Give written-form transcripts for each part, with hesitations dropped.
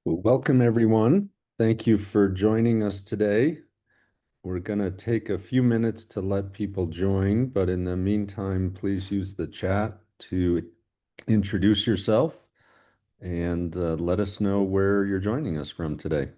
Well, welcome, everyone. Thank you for joining us today. We're going to take a few minutes to let people join, but in the meantime, please use the chat to introduce yourself and let us know where you're joining us from today.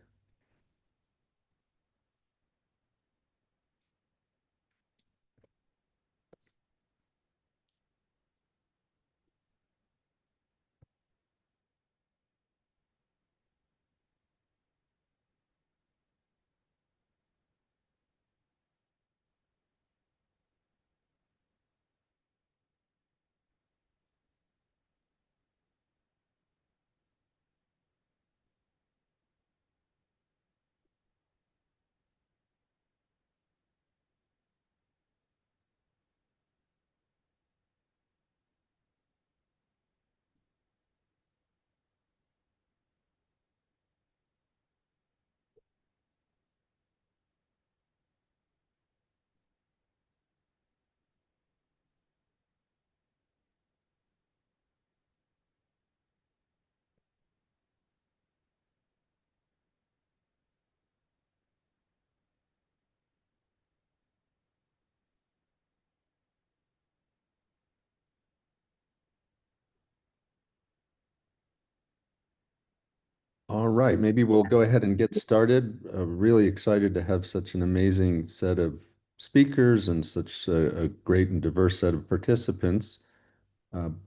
All right, maybe we'll go ahead and get started. Really excited to have such an amazing set of speakers and such a great and diverse set of participants.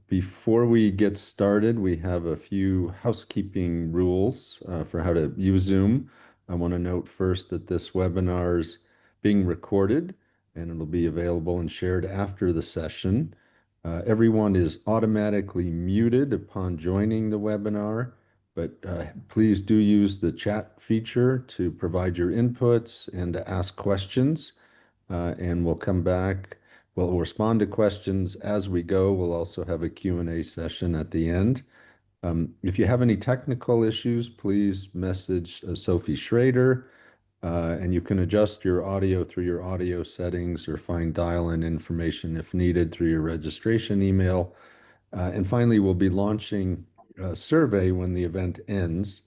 Before we get started, we have a few housekeeping rules for how to use Zoom. I want to note first that this webinar is being recorded and it'll be available and shared after the session. Everyone is automatically muted upon joining the webinar, but please do use the chat feature to provide your inputs and to ask questions. And we'll come back. We'll respond to questions as we go. We'll also have a Q&A session at the end. If you have any technical issues, please message Sophie Schrader, and you can adjust your audio through your audio settings or find dial-in information if needed through your registration email. And finally, we'll be launching a survey when the event ends.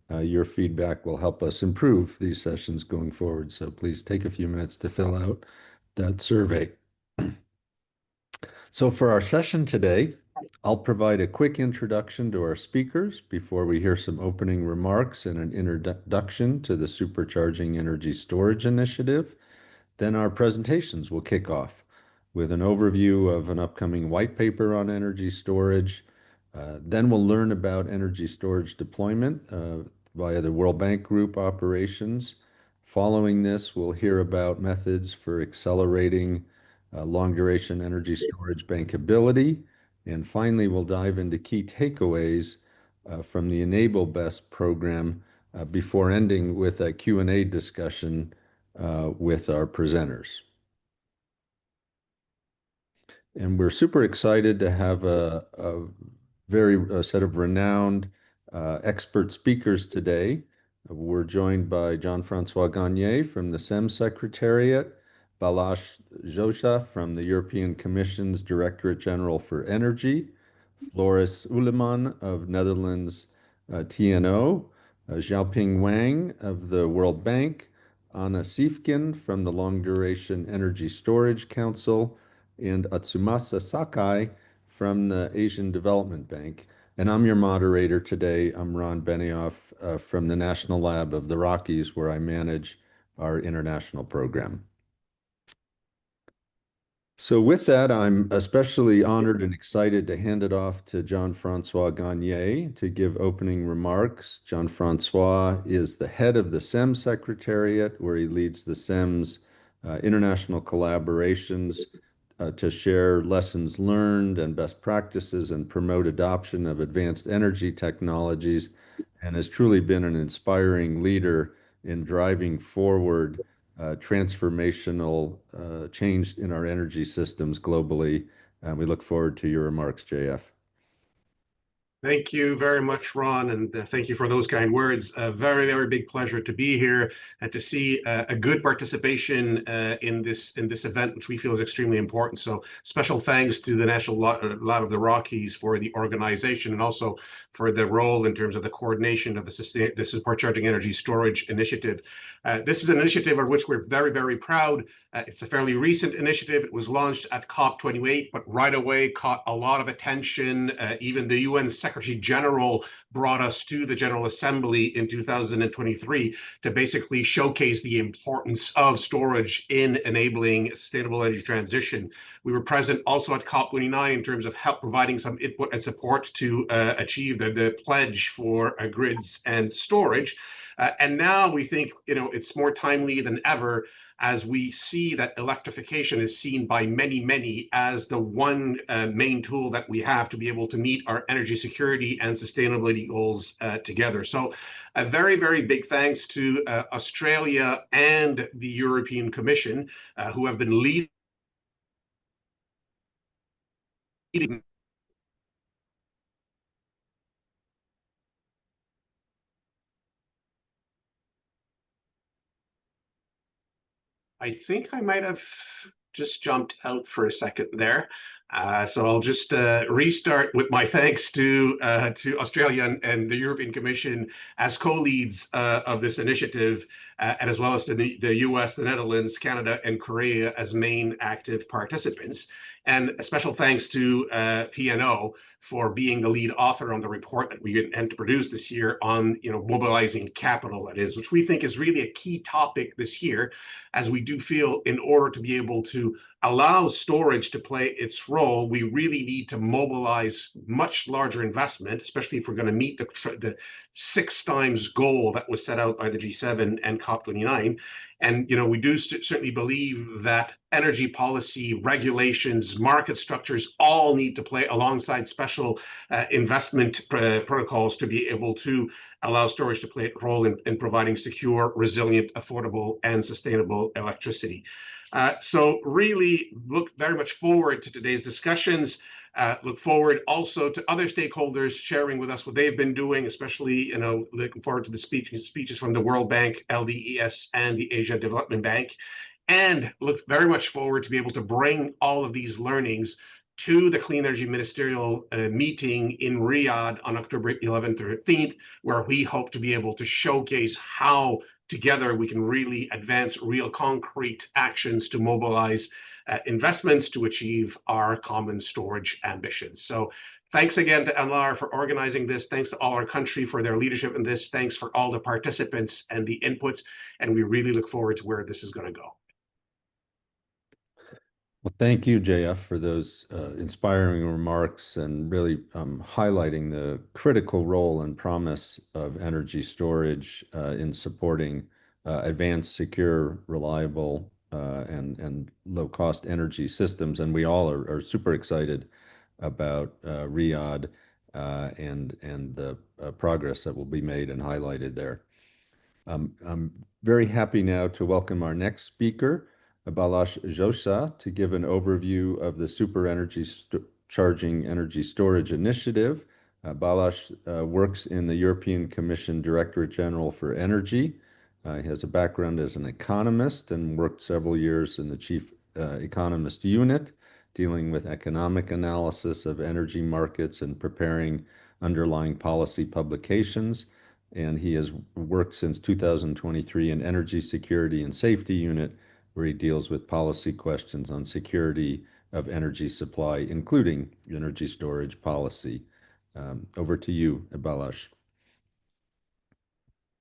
Your feedback will help us improve these sessions going forward. So please take a few minutes to fill out that survey. So for our session today, I'll provide a quick introduction to our speakers before we hear some opening remarks and an introduction to the Supercharging Energy Storage Initiative. Then our presentations will kick off with an overview of an upcoming white paper on energy storage. Then we'll learn about energy storage deployment via the World Bank Group operations. Following this, we'll hear about methods for accelerating long duration energy storage bankability. And finally, we'll dive into key takeaways from the Enable Best program before ending with a Q&A discussion with our presenters. And we're super excited to have a set of renowned expert speakers today. We're joined by Jean-François Gagné from the SEM Secretariat, Balázs Zsósa from the European Commission's Directorate General for Energy, Floris Uleman of Netherlands TNO, Xiaoping Wang of the World Bank, Anna Siefkin from the Long Duration Energy Storage Council, and Atsumasa Sakai from the Asian Development Bank. And I'm your moderator today. I'm Ron Benioff from the National Lab of the Rockies, where I manage our international program. So with that, I'm especially honored and excited to hand it off to Jean-François Gagné to give opening remarks. Jean-François is the head of the SEM Secretariat, where he leads the SEM's international collaborations to share lessons learned and best practices and promote adoption of advanced energy technologies, and has truly been an inspiring leader in driving forward transformational change in our energy systems globally. And we look forward to your remarks, JF. Thank you very much, Ron, and thank you for those kind words. A very, very big pleasure to be here and to see a good participation in this event, which we feel is extremely important. So, special thanks to the National Lab of the Rockies for the organization and also for the role in terms of the coordination of the Support Charging Energy Storage Initiative. This is an initiative of which we're very, very proud. It's a fairly recent initiative. It was launched at COP28, but right away caught a lot of attention. Even the UN Secretary General brought us to the General Assembly in 2023 to basically showcase the importance of storage in enabling sustainable energy transition. We were present also at COP29 in terms of help providing some input and support to achieve the pledge for grids and storage. And now we think it's more timely than ever as we see that electrification is seen by many as the one main tool that we have to be able to meet our energy security and sustainability goals together. So a very, very big thanks to Australia and the European Commission who have been leading. I think I might have just jumped out for a second there. So I'll just restart with my thanks to Australia and the European Commission as co-leads of this initiative, and as well as to the US, the Netherlands, Canada, and Korea as main active participants. And a special thanks to P&O for being the lead author on the report that we intend to produce this year on mobilizing capital, that is, which we think is really a key topic this year, as we do feel in order to be able to allow storage to play its role, we really need to mobilize much larger investment, especially if we're going to meet the 6 times goal that was set out by the G7 and COP29. And we do certainly believe that energy policy, regulations, market structures all need to play alongside special investment protocols to be able to allow storage to play a role in providing secure, resilient, affordable, and sustainable electricity. So really look very much forward to today's discussions. Look forward also to other stakeholders sharing with us what they've been doing, especially, looking forward to the speeches from the World Bank, LDES, and the Asia Development Bank. And look very much forward to be able to bring all of these learnings to the Clean Energy Ministerial meeting in Riyadh on October 11th or 13th, where we hope to be able to showcase how together we can really advance real concrete actions to mobilize investments to achieve our common storage ambitions. So thanks again to NLR for organizing this. Thanks to all our country for their leadership in this. Thanks for all the participants and the inputs. And we really look forward to where this is going to go. Well, thank you, JF, for those inspiring remarks and really highlighting the critical role and promise of energy storage in supporting advanced, secure, reliable, and low-cost energy systems. And we all are super excited about Riyadh and the progress that will be made and highlighted there. I'm very happy now to welcome our next speaker, Balash Josa, to give an overview of the Super Energy Charging Energy Storage Initiative. Balash works in the European Commission Directorate General for Energy. He has a background as an economist and worked several years in the Chief Economist Unit, dealing with economic analysis of energy markets and preparing underlying policy publications. And he has worked since 2023 in Energy Security and Safety Unit, where he deals with policy questions on security of energy supply, including energy storage policy. Over to you, Balash.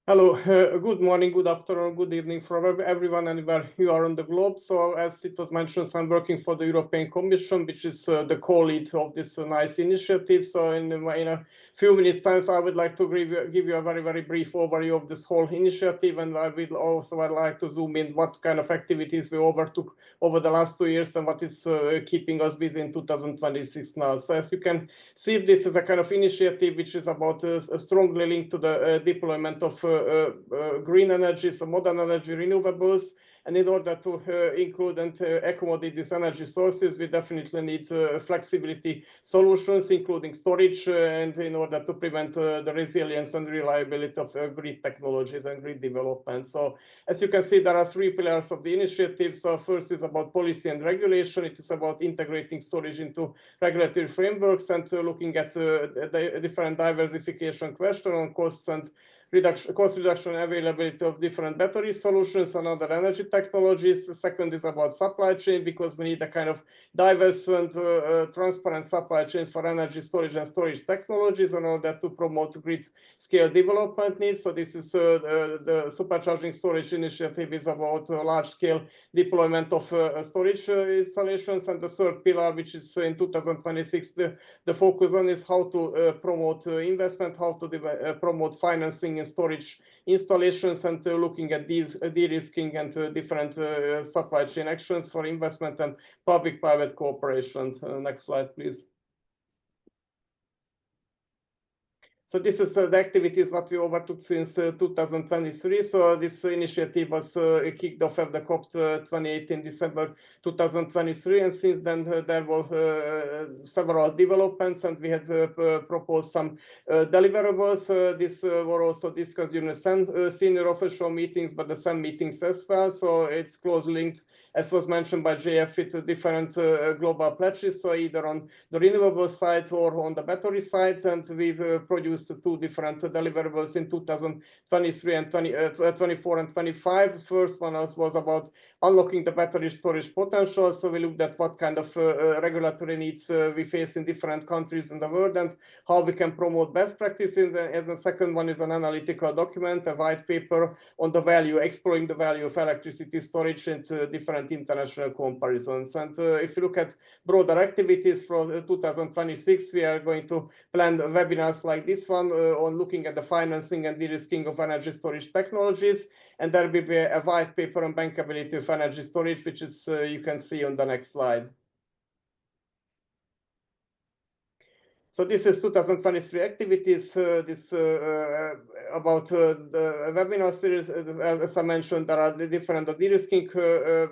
Hello, good morning, good afternoon, good evening from everyone anywhere you are on the globe. So as it was mentioned, so I'm working for the European Commission, which is the co-lead of this nice initiative. So in a few minutes time, so I would like to give you a very brief overview of this whole initiative, and I will also like to zoom in what kind of activities we overtook over the last 2 years and what is keeping us busy in 2026 now. So as you can see, this is a kind of initiative which is about strongly linked to the deployment of green energy, so modern energy, renewables. And in order to include and accommodate these energy sources, we definitely need flexibility solutions, including storage, and in order to prevent the resilience and reliability of grid technologies and grid development. So as you can see, there are three pillars of the initiative. So first is about policy and regulation. It is about integrating storage into regulatory frameworks and looking at the different diversification question on costs and cost reduction, availability of different battery solutions and other energy technologies. The second is about supply chain, because we need a kind of diverse and transparent supply chain for energy storage and storage technologies in order to promote grid scale development needs. So this is the supercharging storage initiative is about large scale deployment of storage installations. And the third pillar, which is in 2026, the focus on is how to promote investment, how to promote financing and storage installations, and looking at these de-risking and different supply chain actions for investment and public-private cooperation. Next slide, please. So this is the activities what we overtook since 2023. So this initiative was kicked off at the COP28 in December 2023, and since then there were several developments, and we had proposed some deliverables. These were also discussed during the senior official meetings, but the SEM meetings as well. So it's closely linked, as was mentioned by JF, with different global pledges, so either on the renewable side or on the battery side. And we've produced two different deliverables in 2023 and 24 and 25. The first one was about unlocking the battery storage potential. So we looked at what kind of regulatory needs we face in different countries in the world and how we can promote best practices. As the second one is an analytical document, a white paper on the value, exploring the value of electricity storage into different international comparisons. And if you look at broader activities for 2026, we are going to plan webinars like this one on looking at the financing and de-risking of energy storage technologies. And there will be a white paper on bankability of energy storage, which is you can see on the next slide. So this is 2023 activities. This about the webinar series. As I mentioned, there are the different de-risking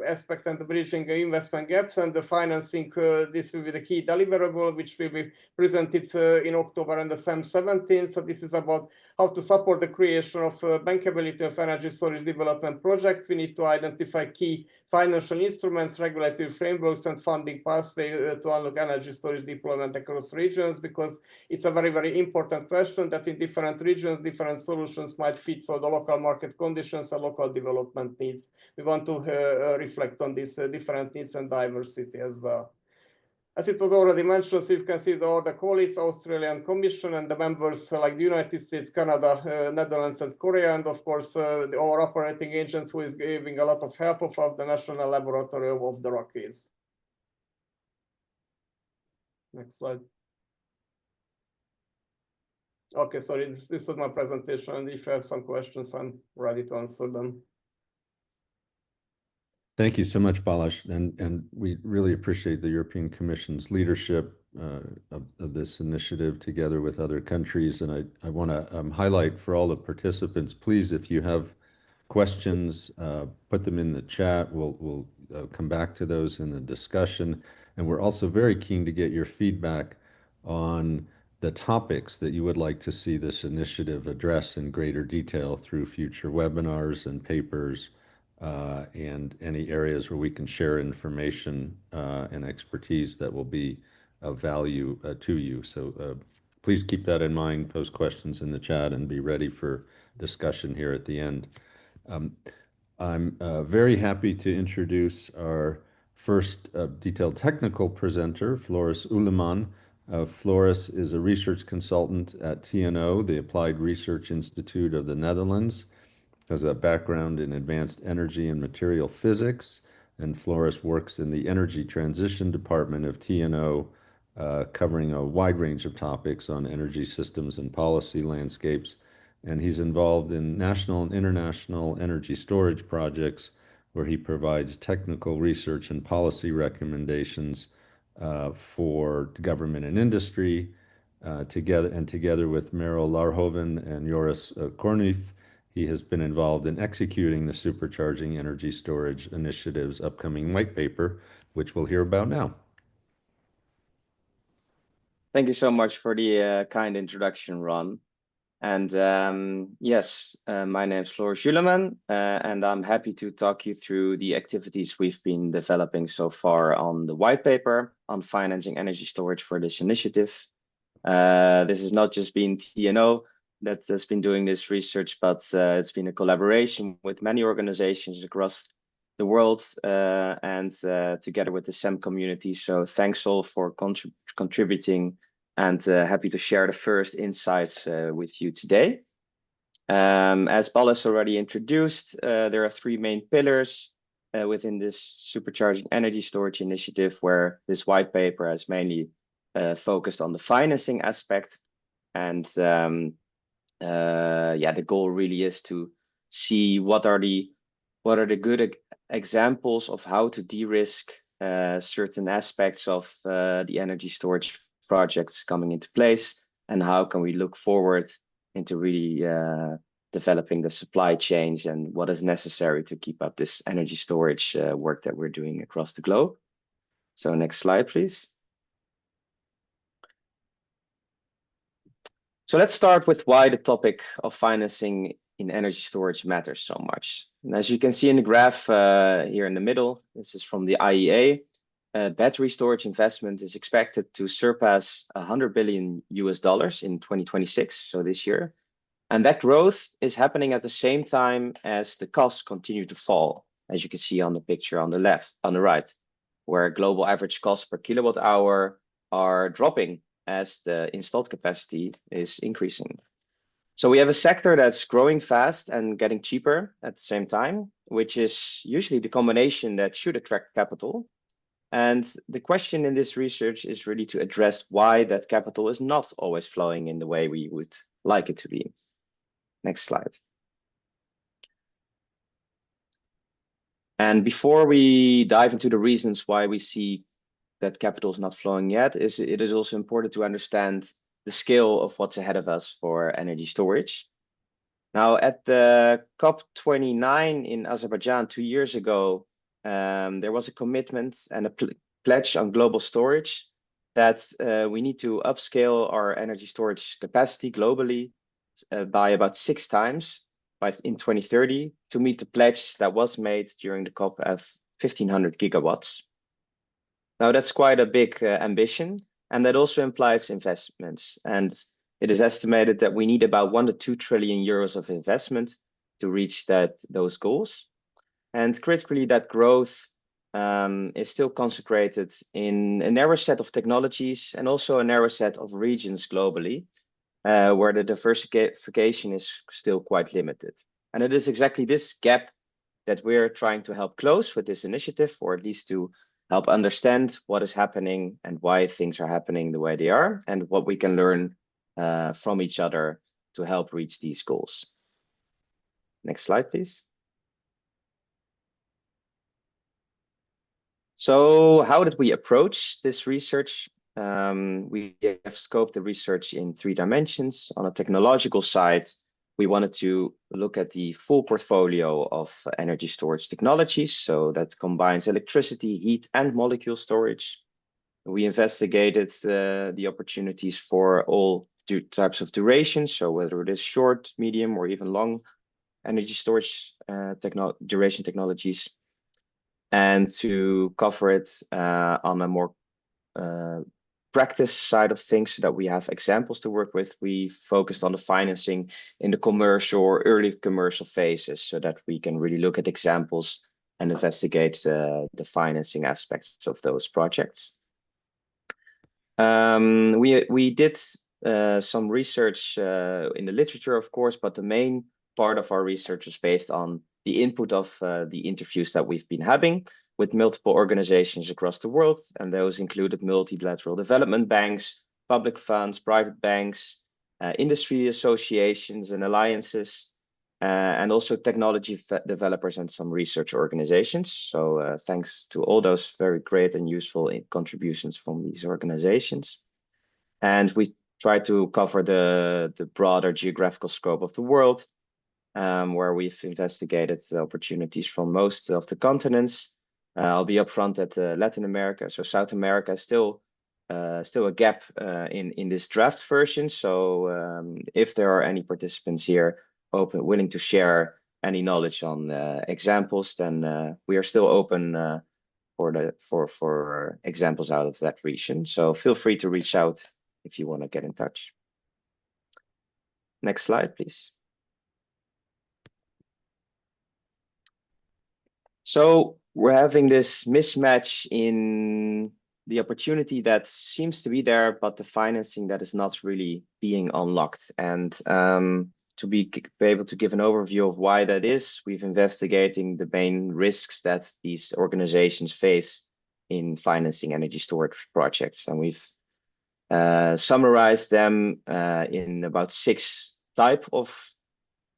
aspect and the bridging investment gaps, and the financing. This will be the key deliverable, which will be presented in October and the SEM 17. So this is about how to support the creation of bankability of energy storage development project. We need to identify key financial instruments, regulatory frameworks, and funding pathway to unlock energy storage deployment across regions, because it's a very, very important question that in different regions, different solutions might fit for the local market conditions and local development needs. We want to reflect on these different needs and diversity as well. As it was already mentioned, so you can see all the colleagues, Australian Commission, and the members like the United States, Canada, Netherlands, and Korea, and of course our operating agents who is giving a lot of help of the National Laboratory of the Rockies. Next slide. Okay, sorry, this is my presentation, and if you have some questions, I'm ready to answer them. Thank you so much, Balázs, and we really appreciate the European Commission's leadership of this initiative together with other countries. And I want to highlight for all the participants, please, if you have questions, put them in the chat. We'll come back to those in the discussion. And we're also very keen to get your feedback on the topics that you would like to see this initiative address in greater detail through future webinars and papers, and any areas where we can share information and expertise that will be of value to you. So please keep that in mind, post questions in the chat, and be ready for discussion here at the end. I'm very happy to introduce our first detailed technical presenter, Floris Uleman. Floris is a research consultant at TNO, the Applied Research Institute of the Netherlands, has a background in advanced energy and material physics, and Floris works in the Energy Transition Department of TNO, covering a wide range of topics on energy systems and policy landscapes. And he's involved in national and international energy storage projects where he provides technical research and policy recommendations for government and industry. Together with Merel Larhoven and Joris Kornuth, He has been involved in executing the Supercharging Energy Storage Initiative's upcoming white paper, which we'll hear about now. Thank you so much for the kind introduction, Ron. And yes, my name is Floris Juleman, and I'm happy to talk you through the activities we've been developing so far on the white paper on financing energy storage for this initiative. This has not just been TNO that has been doing this research, but it's been a collaboration with many organizations across the world and together with the SEM community. So thanks all for contributing, and happy to share the first insights with you today. As Paul has already introduced, there are three main pillars within this Supercharging Energy Storage Initiative, where this white paper has mainly focused on the financing aspect. And yeah, the goal really is to see what are the good examples of how to de-risk certain aspects of the energy storage projects coming into place, and how can we look forward into really developing the supply chains and what is necessary to keep up this energy storage work that we're doing across the globe. So next slide, please. So let's start with why the topic of financing in energy storage matters so much. And as you can see in the graph here in the middle, this is from the IEA. Battery storage investment is expected to surpass $100 billion in 2026, so this year. And that growth is happening at the same time as the costs continue to fall, as you can see on the picture on the right, where global average costs per kilowatt hour are dropping as the installed capacity is increasing. So we have a sector that's growing fast and getting cheaper at the same time, which is usually the combination that should attract capital. And the question in this research is really to address why that capital is not always flowing in the way we would like it to be. Next slide. And before we dive into the reasons why we see that capital is not flowing yet, it is also important to understand the scale of what's ahead of us for energy storage. Now, at the COP29 in Azerbaijan 2 years ago, there was a commitment and a pledge on global storage that we need to upscale our energy storage capacity globally by about 6 times in 2030 to meet the pledge that was made during the COP of 1,500 gigawatts. Now, that's quite a big ambition, and that also implies investments. And it is estimated that we need about 1 to 2 trillion euros of investment to reach those goals. And critically, that growth is still concentrated in a narrow set of technologies and also a narrow set of regions globally, where the diversification is still quite limited. And it is exactly this gap that we're trying to help close with this initiative, or at least to help understand what is happening and why things are happening the way they are, and what we can learn from each other to help reach these goals. Next slide, please. So how did we approach this research? We have scoped the research in 3 dimensions. On a technological side, we wanted to look at the full portfolio of energy storage technologies. So that combines electricity, heat, and molecule storage. We investigated the opportunities for all types of durations. So whether it is short, medium, or even long energy storage duration technologies. And to cover it on a more practice side of things, so that we have examples to work with, we focused on the financing in the commercial or early commercial phases, so that we can really look at examples and investigate the financing aspects of those projects. We did some research in the literature, of course, but the main part of our research was based on the input of the interviews that we've been having with multiple organizations across the world. And those included multilateral development banks, public funds, private banks, industry associations and alliances, and also technology developers and some research organizations. So thanks to all those very great and useful contributions from these organizations. And we try to cover the broader geographical scope of the world, where we've investigated the opportunities from most of the continents. I'll be upfront at Latin America. So South America is still a gap in this draft version. So if there are any participants here willing to share any knowledge on examples, then we are still open for examples out of that region. So feel free to reach out if you want to get in touch. Next slide, please. So we're having this mismatch in the opportunity that seems to be there, but the financing that is not really being unlocked. And to be able to give an overview of why that is, we've investigating the main risks that these organizations face in financing energy storage projects. And we've summarized them in about 6 types of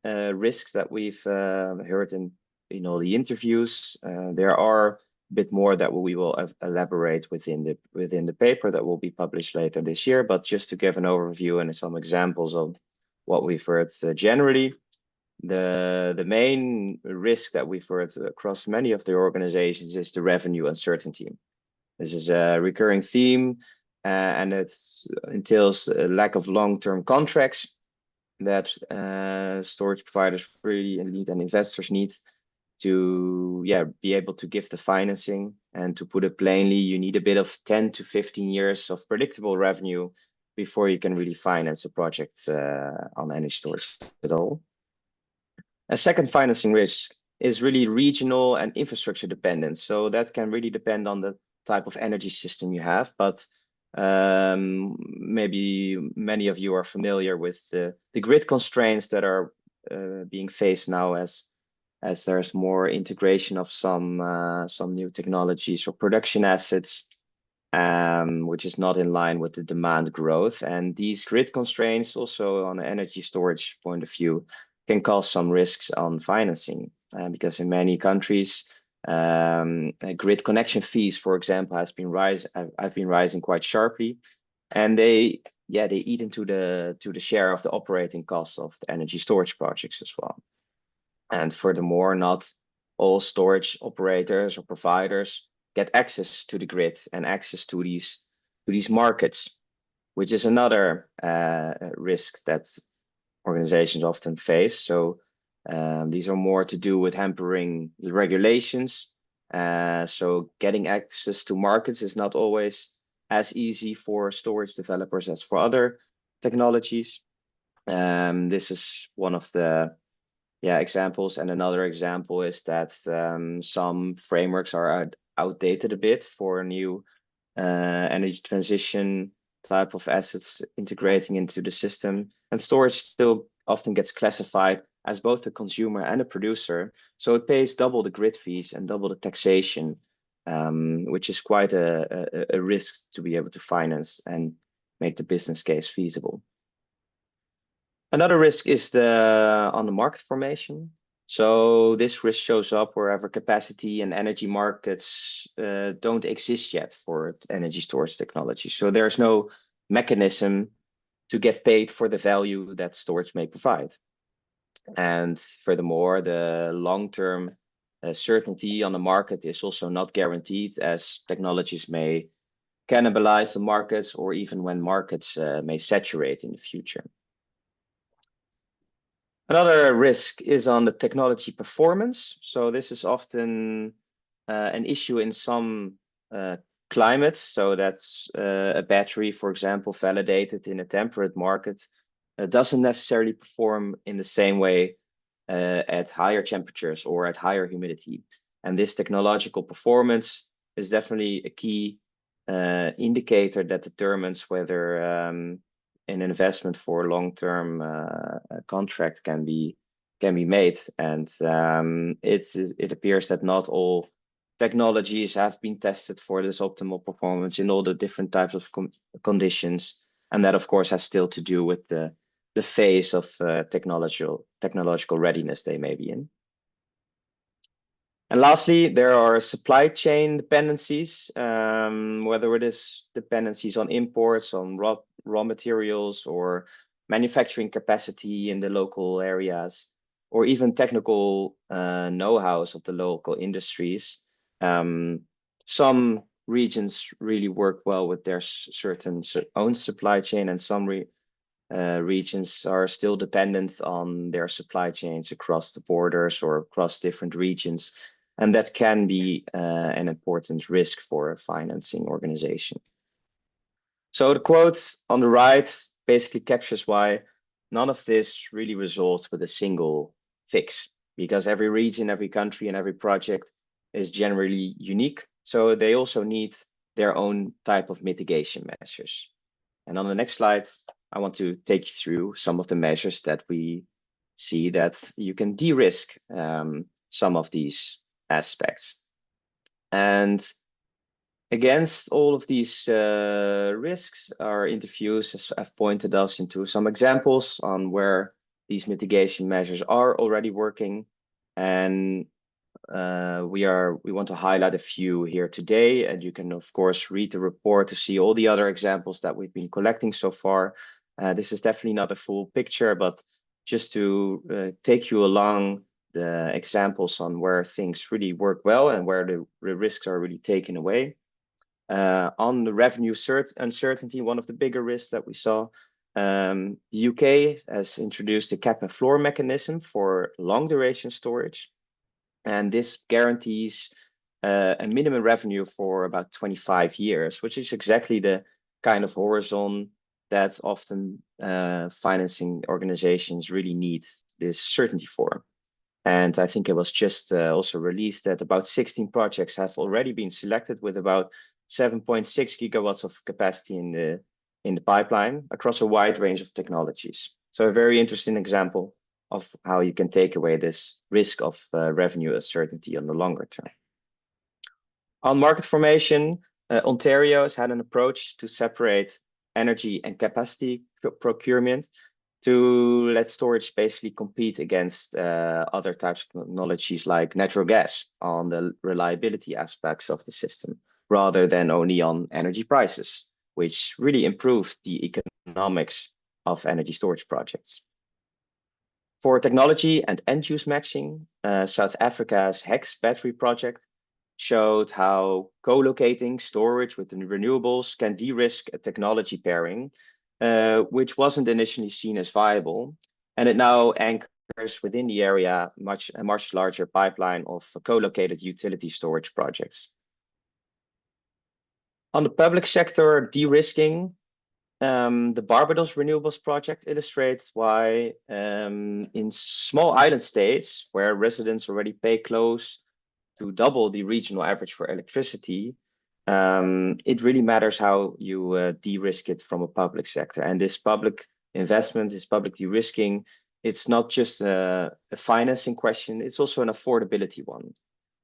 risks that we've heard in all the interviews. There are a bit more that we will elaborate within the paper that will be published later this year, but just to give an overview and some examples of what we've heard generally. The main risk that we've heard across many of the organizations is the revenue uncertainty. This is a recurring theme, and it entails a lack of long-term contracts that storage providers really need and investors need to be able to give the financing. And to put it plainly, you need a bit of 10 to 15 years of predictable revenue before you can really finance a project on energy storage at all. A second financing risk is really regional and infrastructure dependent. So that can really depend on the type of energy system you have, but maybe many of you are familiar with the grid constraints that are being faced now as there's more integration of some new technologies or production assets, which is not in line with the demand growth. And these grid constraints also on an energy storage point of view can cause some risks on financing, because in many countries, grid connection fees, for example, have been rising quite sharply, and they eat into the share of the operating costs of the energy storage projects as well. And furthermore, not all storage operators or providers get access to the grid and access to these markets, which is another risk that organizations often face. So these are more to do with hampering the regulations. So getting access to markets is not always as easy for storage developers as for other technologies. This is one of the examples. And another example is that some frameworks are outdated a bit for new energy transition type of assets integrating into the system. And storage still often gets classified as both a consumer and a producer. So it pays double the grid fees and double the taxation, which is quite a risk to be able to finance and make the business case feasible. Another risk is on the market formation. So this risk shows up wherever capacity and energy markets don't exist yet for energy storage technology. So there's no mechanism to get paid for the value that storage may provide. And furthermore, the long-term certainty on the market is also not guaranteed, as technologies may cannibalize the markets, or even when markets may saturate in the future. Another risk is on the technology performance. So this is often an issue in some climates. So that's a battery, for example, validated in a temperate market, doesn't necessarily perform in the same way at higher temperatures or at higher humidity. And this technological performance is definitely a key indicator that determines whether an investment for a long-term contract can be made. And it appears that not all technologies have been tested for this optimal performance in all the different types of conditions. And that, of course, has still to do with the phase of technological readiness they may be in. And lastly, there are supply chain dependencies, whether it is dependencies on imports, on raw materials, or manufacturing capacity in the local areas. or even technical know-hows of the local industries. Some regions really work well with their certain own supply chain, and some regions are still dependent on their supply chains across the borders or across different regions. And that can be an important risk for a financing organization. So the quote on the right basically captures why none of this really resolves with a single fix, because every region, every country, and every project is generally unique. So they also need their own type of mitigation measures. And on the next slide, I want to take you through some of the measures that we see that you can de-risk some of these aspects. And against all of these risks, our interviews have pointed us into some examples on where these mitigation measures are already working. And we want to highlight a few here today, and you can of course read the report to see all the other examples that we've been collecting so far. This is definitely not a full picture, but just to take you along the examples on where things really work well and where the risks are really taken away. On the revenue uncertainty, one of the bigger risks that we saw, the UK has introduced a cap and floor mechanism for long duration storage. And this guarantees a minimum revenue for about 25 years, which is exactly the kind of horizon that often financing organizations really need this certainty for. And I think it was just also released that about 16 projects have already been selected with about 7.6 gigawatts of capacity in the pipeline across a wide range of technologies. So a very interesting example of how you can take away this risk of revenue uncertainty on the longer term. On market formation, Ontario has had an approach to separate energy and capacity procurement to let storage basically compete against other types of technologies like natural gas on the reliability aspects of the system, rather than only on energy prices, which really improved the economics of energy storage projects. For technology and end-use matching, South Africa's HEX battery project showed how co-locating storage with the renewables can de-risk a technology pairing, which wasn't initially seen as viable. And it now anchors within the area a much larger pipeline of co-located utility storage projects. On the public sector de-risking, the Barbados Renewables Project illustrates why in small island states where residents already pay close to double the regional average for electricity, it really matters how you de-risk it from a public sector. And this public investment, this public de-risking, it's not just a financing question, it's also an affordability one.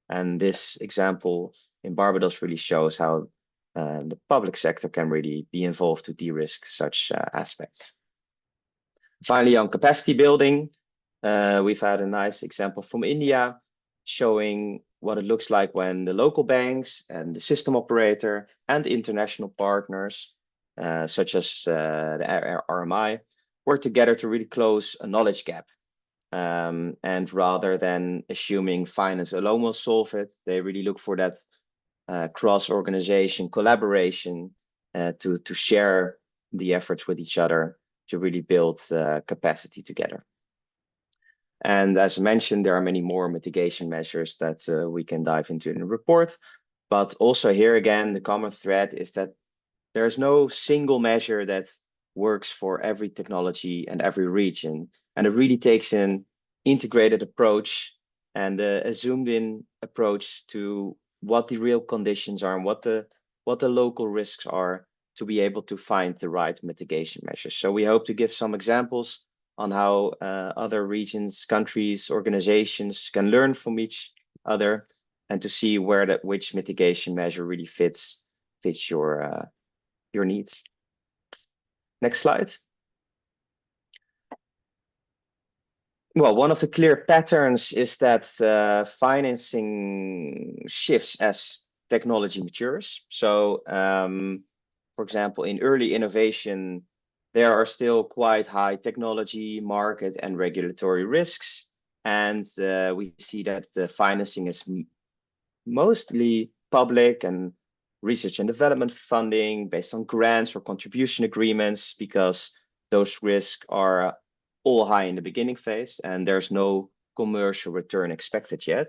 And this example in Barbados really shows how the public sector can really be involved to de-risk such aspects. Finally, on capacity building, we've had a nice example from India showing what it looks like when the local banks and the system operator and international partners, such as the RMI, work together to really close a knowledge gap. And rather than assuming finance alone will solve it, they really look for that cross-organization collaboration to share the efforts with each other to really build capacity together. And as mentioned, there are many more mitigation measures that we can dive into in the report. But also here again, the common thread is that there's no single measure that works for every technology and every region. And it really takes an integrated approach and a zoomed-in approach to what the real conditions are and what the local risks are to be able to find the right mitigation measures. So we hope to give some examples on how other regions, countries, organizations can learn from each other and to see where which mitigation measure really fits your needs. Next slide. Well, one of the clear patterns is that financing shifts as technology matures. So, for example, in early innovation, there are still quite high technology, market, and regulatory risks. And we see that the financing is mostly public and research and development funding based on grants or contribution agreements, because those risks are all high in the beginning phase and there's no commercial return expected yet.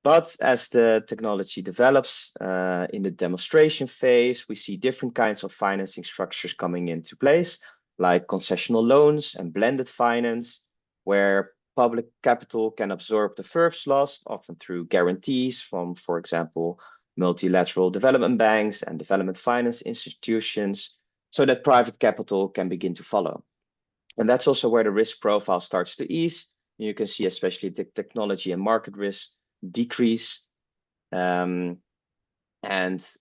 But as the technology develops in the demonstration phase, we see different kinds of financing structures coming into place, like concessional loans and blended finance, where public capital can absorb the first loss, often through guarantees from, for example, multilateral development banks and development finance institutions, so that private capital can begin to follow. And that's also where the risk profile starts to ease. You can see especially the technology and market risk decrease. And once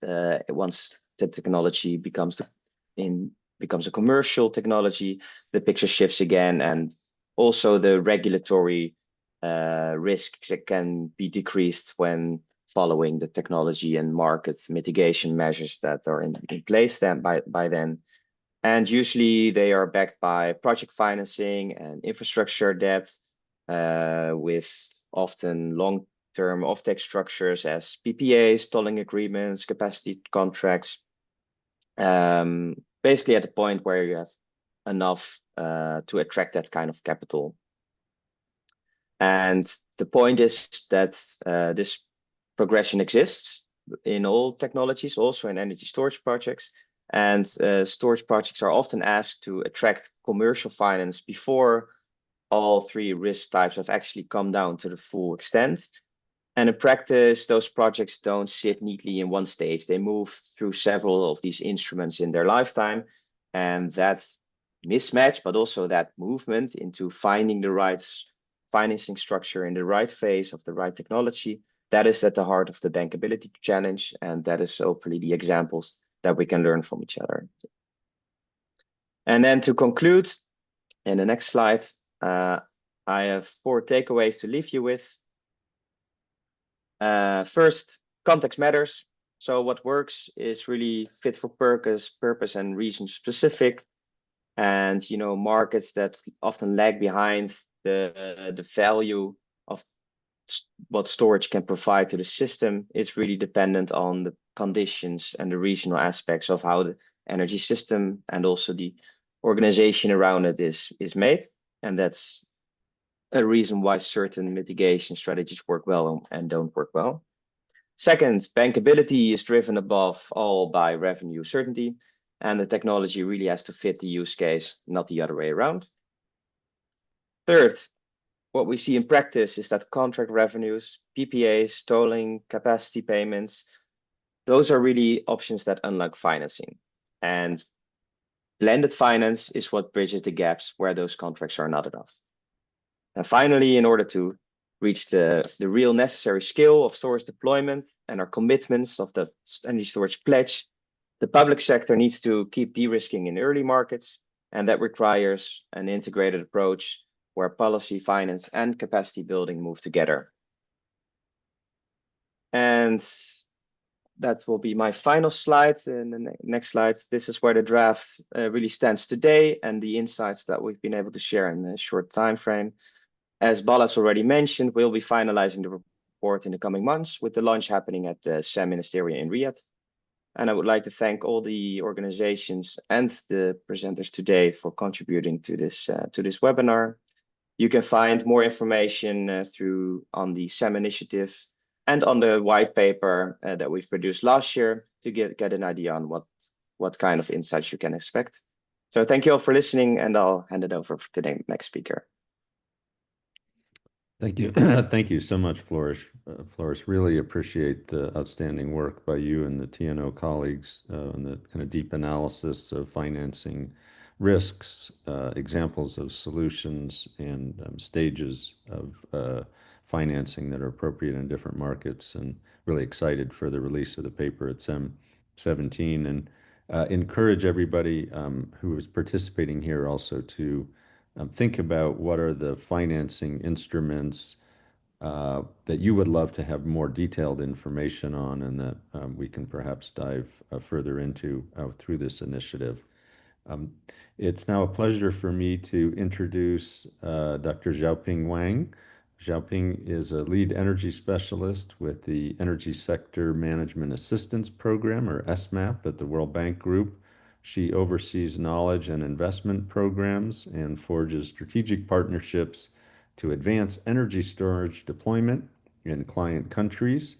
the technology becomes a commercial technology, the picture shifts again, and also the regulatory risks can be decreased when following the technology and market mitigation measures that are in place then by then. And usually they are backed by project financing and infrastructure debt, with often long-term offtake structures as PPAs, tolling agreements, capacity contracts. Basically at the point where you have enough to attract that kind of capital. And the point is that this progression exists in all technologies, also in energy storage projects. And storage projects are often asked to attract commercial finance before all three risk types have actually come down to the full extent. And in practice, those projects don't sit neatly in one stage. They move through several of these instruments in their lifetime. And that mismatch, but also that movement into finding the right financing structure in the right phase of the right technology, that is at the heart of the bankability challenge. And that is hopefully the examples that we can learn from each other. And then to conclude, in the next slide, I have 4 takeaways to leave you with. First, context matters. So what works is really fit for purpose and reason specific. And markets that often lag behind the value of what storage can provide to the system is really dependent on the conditions and the regional aspects of how the energy system and also the organization around it is made. And that's a reason why certain mitigation strategies work well and don't work well. Second, bankability is driven above all by revenue certainty, and the technology really has to fit the use case, not the other way around. Third, what we see in practice is that contract revenues, PPAs, tolling, capacity payments, those are really options that unlock financing. And blended finance is what bridges the gaps where those contracts are not enough. And finally, in order to reach the real necessary scale of storage deployment and our commitments of the energy storage pledge, the public sector needs to keep de-risking in early markets, and that requires an integrated approach where policy, finance, and capacity building move together. And that will be my final slide. In the next slide, this is where the draft really stands today and the insights that we've been able to share in a short time frame. As Balazs already mentioned, we'll be finalizing the report in the coming months, with the launch happening at the SAM Ministeria in Riyadh. And I would like to thank all the organizations and the presenters today for contributing to this webinar. You can find more information on the SAM initiative and on the white paper that we've produced last year to get an idea on what kind of insights you can expect. So thank you all for listening, and I'll hand it over to the next speaker. Thank you. Thank you so much, Floris. Floris, really appreciate the outstanding work by you and the TNO colleagues and the kind of deep analysis of financing risks, examples of solutions, and stages of financing that are appropriate in different markets, and really excited for the release of the paper at SEM 17, and encourage everybody who is participating here also to think about what are the financing instruments that you would love to have more detailed information on, and that we can perhaps dive further into through this initiative. It's now a pleasure for me to introduce Dr. Xiaoping Wang, Xiaoping is a lead energy specialist with the Energy Sector Management Assistance Program, or SMAP, at the World Bank Group. She oversees knowledge and investment programs and forges strategic partnerships to advance energy storage deployment in client countries.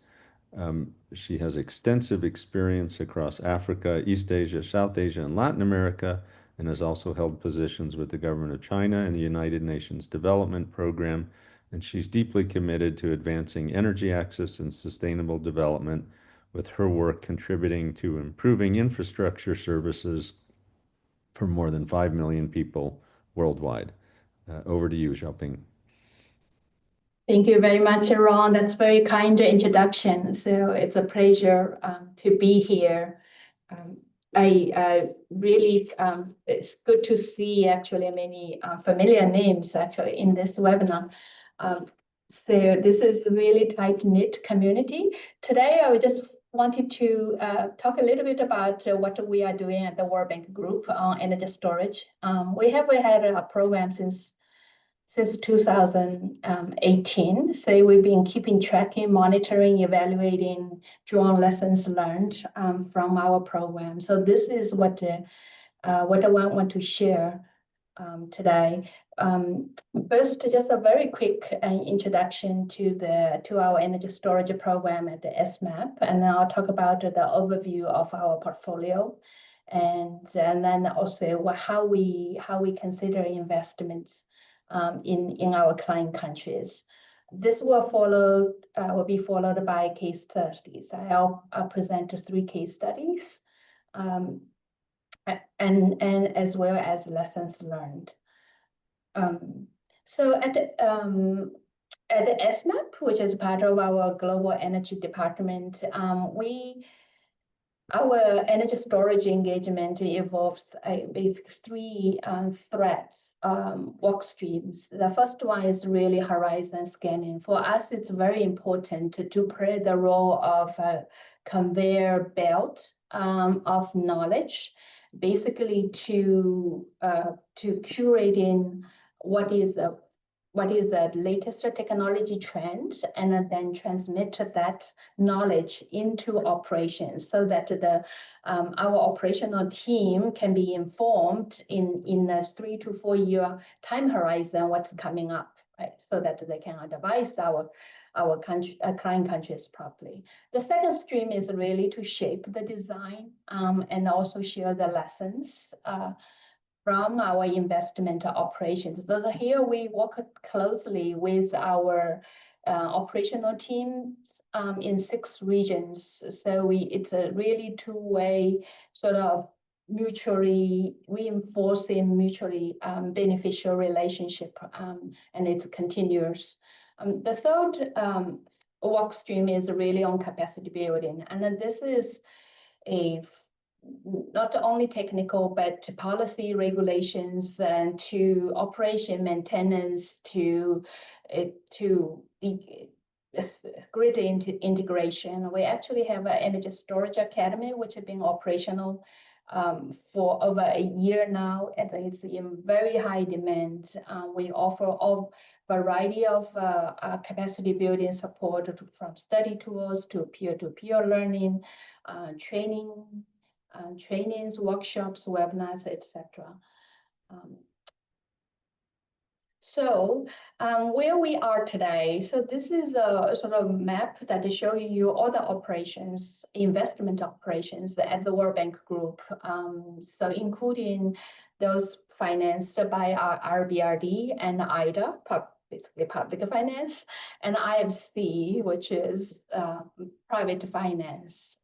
She has extensive experience across Africa, East Asia, South Asia, and Latin America, and has also held positions with the government of China and the United Nations Development Program. And she's deeply committed to advancing energy access and sustainable development, with her work contributing to improving infrastructure services for more than 5 million people worldwide. Over to you, Xiaoping. Thank you very much, Ron. That's very kind introduction. So it's a pleasure to be here. I really, it's good to see actually many familiar names actually in this webinar. So this is a really tight-knit community. Today, I just wanted to talk a little bit about what we are doing at the World Bank Group on energy storage. We have had a program since 2018. So we've been keeping tracking, monitoring, evaluating, drawing lessons learned from our program. So this is what I want to share today. First, just a very quick introduction to our energy storage program at the SMAP, and then I'll talk about the overview of our portfolio, and then also how we consider investments in our client countries. This will be followed by case studies. I'll present 3 case studies, and as well as lessons learned. So at the SMAP, which is part of our global energy department, our energy storage engagement involves basically 3 threads, work streams. The first one is really horizon scanning. For us, it's very important to play the role of a conveyor belt of knowledge, basically to curating what is the latest technology trend, and then transmit that knowledge into operations so that our operational team can be informed in a 3 to 4 year time horizon what's coming up, right? So that they can advise our client countries properly. The second stream is really to shape the design and also share the lessons from our investment operations. So here we work closely with our operational teams in 6 regions. So it's a really 2-way sort of mutually reinforcing, mutually beneficial relationship, and it's continuous. The third work stream is really on capacity building, and then this is not only technical, but policy regulations and to operation maintenance to the grid integration. We actually have an energy storage academy, which has been operational for over a year now, and it's in very high demand. We offer a variety of capacity building support, from study tours to peer-to-peer learning, trainings, workshops, webinars, etc. So where we are today, so this is a sort of map that is showing you all the operations, investment operations at the World Bank Group. So including those financed by our RBRD and IDA, basically public finance, and IFC, which is private finance.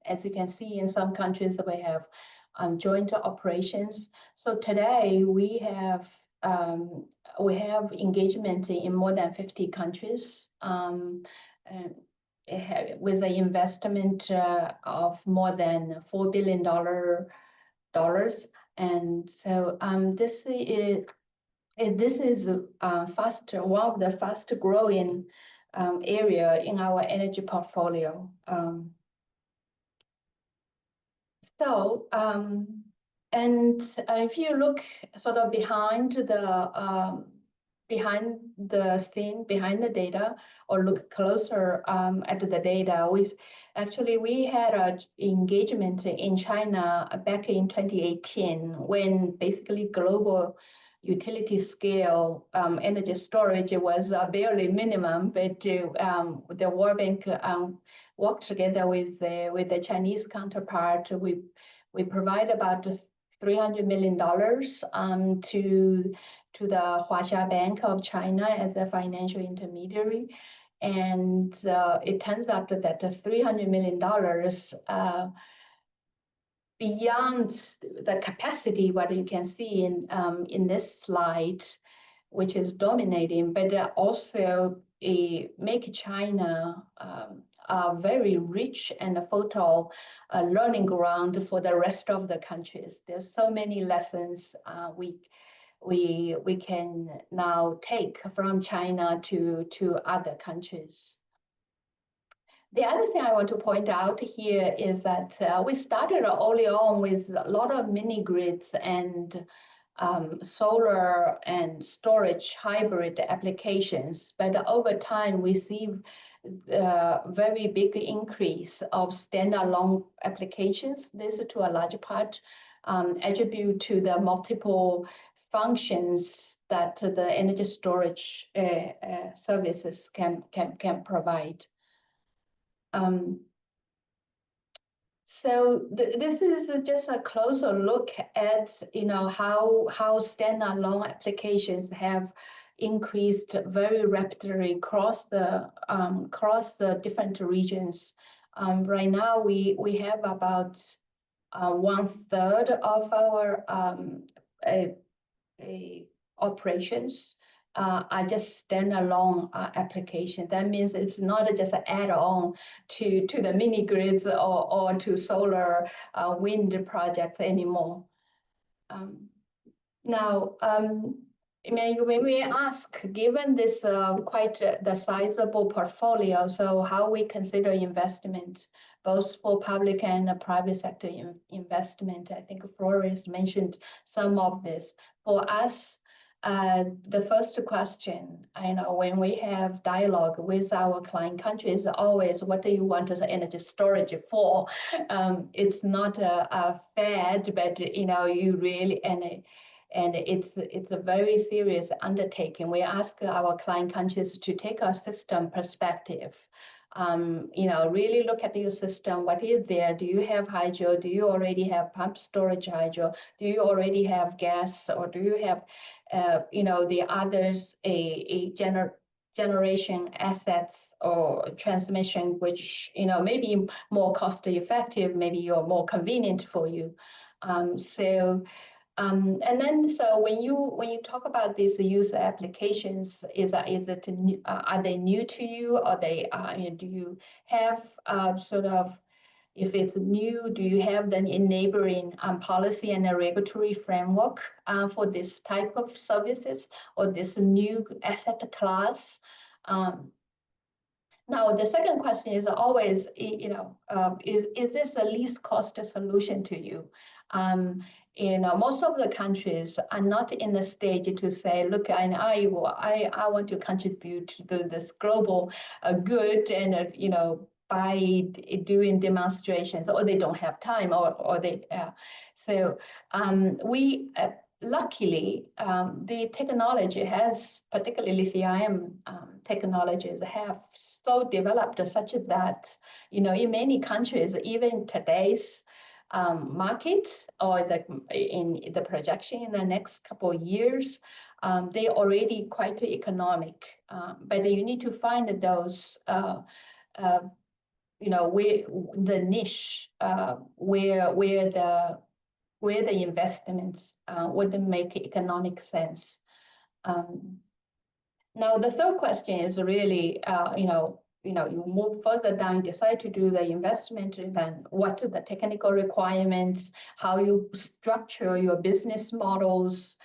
As you can see, in some countries we have joint operations. So today we have engagement in more than 50 countries, with an investment of more than $4 billion. And so this is one of the fast growing area in our energy portfolio. And if you look sort of behind the behind the scene, behind the data, or look closer at the data. We had an engagement in China back in 2018 when basically global utility scale energy storage was barely minimum, but the World Bank worked together with the Chinese counterpart. We provide about $300 million to the Huaxia Bank of China as a financial intermediary. And it turns out that the $300 million beyond the capacity, what you can see in this slide, which is dominating, but also make China a very rich and fertile learning ground for the rest of the countries. There's so many lessons we can now take from China to other countries. The other thing I want to point out here is that we started early on with a lot of mini grids and solar and storage hybrid applications, but over time we see a very big increase of standalone applications. This is to a large part attribute to the multiple functions that the energy storage services can provide. So this is just a closer look at how standalone applications have increased very rapidly across the different regions. Right now we have about 1/3 of our operations are just standalone application. That means it's not just an add-on to the mini grids or to solar wind projects anymore. Now, when we ask, given this quite the sizable portfolio, so how we consider investment, both for public and private sector investment, I think Flores mentioned some of this. For us, the first question, when we have dialogue with our client countries, always, what do you want as energy storage for? It's not a fad, but you really, and it's a very serious undertaking. We ask our client countries to take a system perspective. Really look at your system. What is there? Do you have hydro? Do you already have pump storage hydro? Do you already have gas? Or do you have, the others, generation assets or transmission, which, may be more cost effective, maybe or more convenient for you. And then, so when you talk about these user applications, are they new to you, or do you have sort of, if it's new, do you have the enabling policy and a regulatory framework for this type of services or this new asset class? Now, the second question is always, is this a least cost solution to you? Most of the countries are not in the stage to say, look, I want to contribute to this global good, and by doing demonstrations, or they don't have time, or they. We luckily the technology has, particularly lithium technologies, have so developed such that in many countries, even today's market or in the projection in the next couple of years, they're already quite economic. But you need to find those, where the niche, where the investments would make economic sense. Now, the third question is really, you move further down, decide to do the investment, and then what are the technical requirements, how you structure your business models.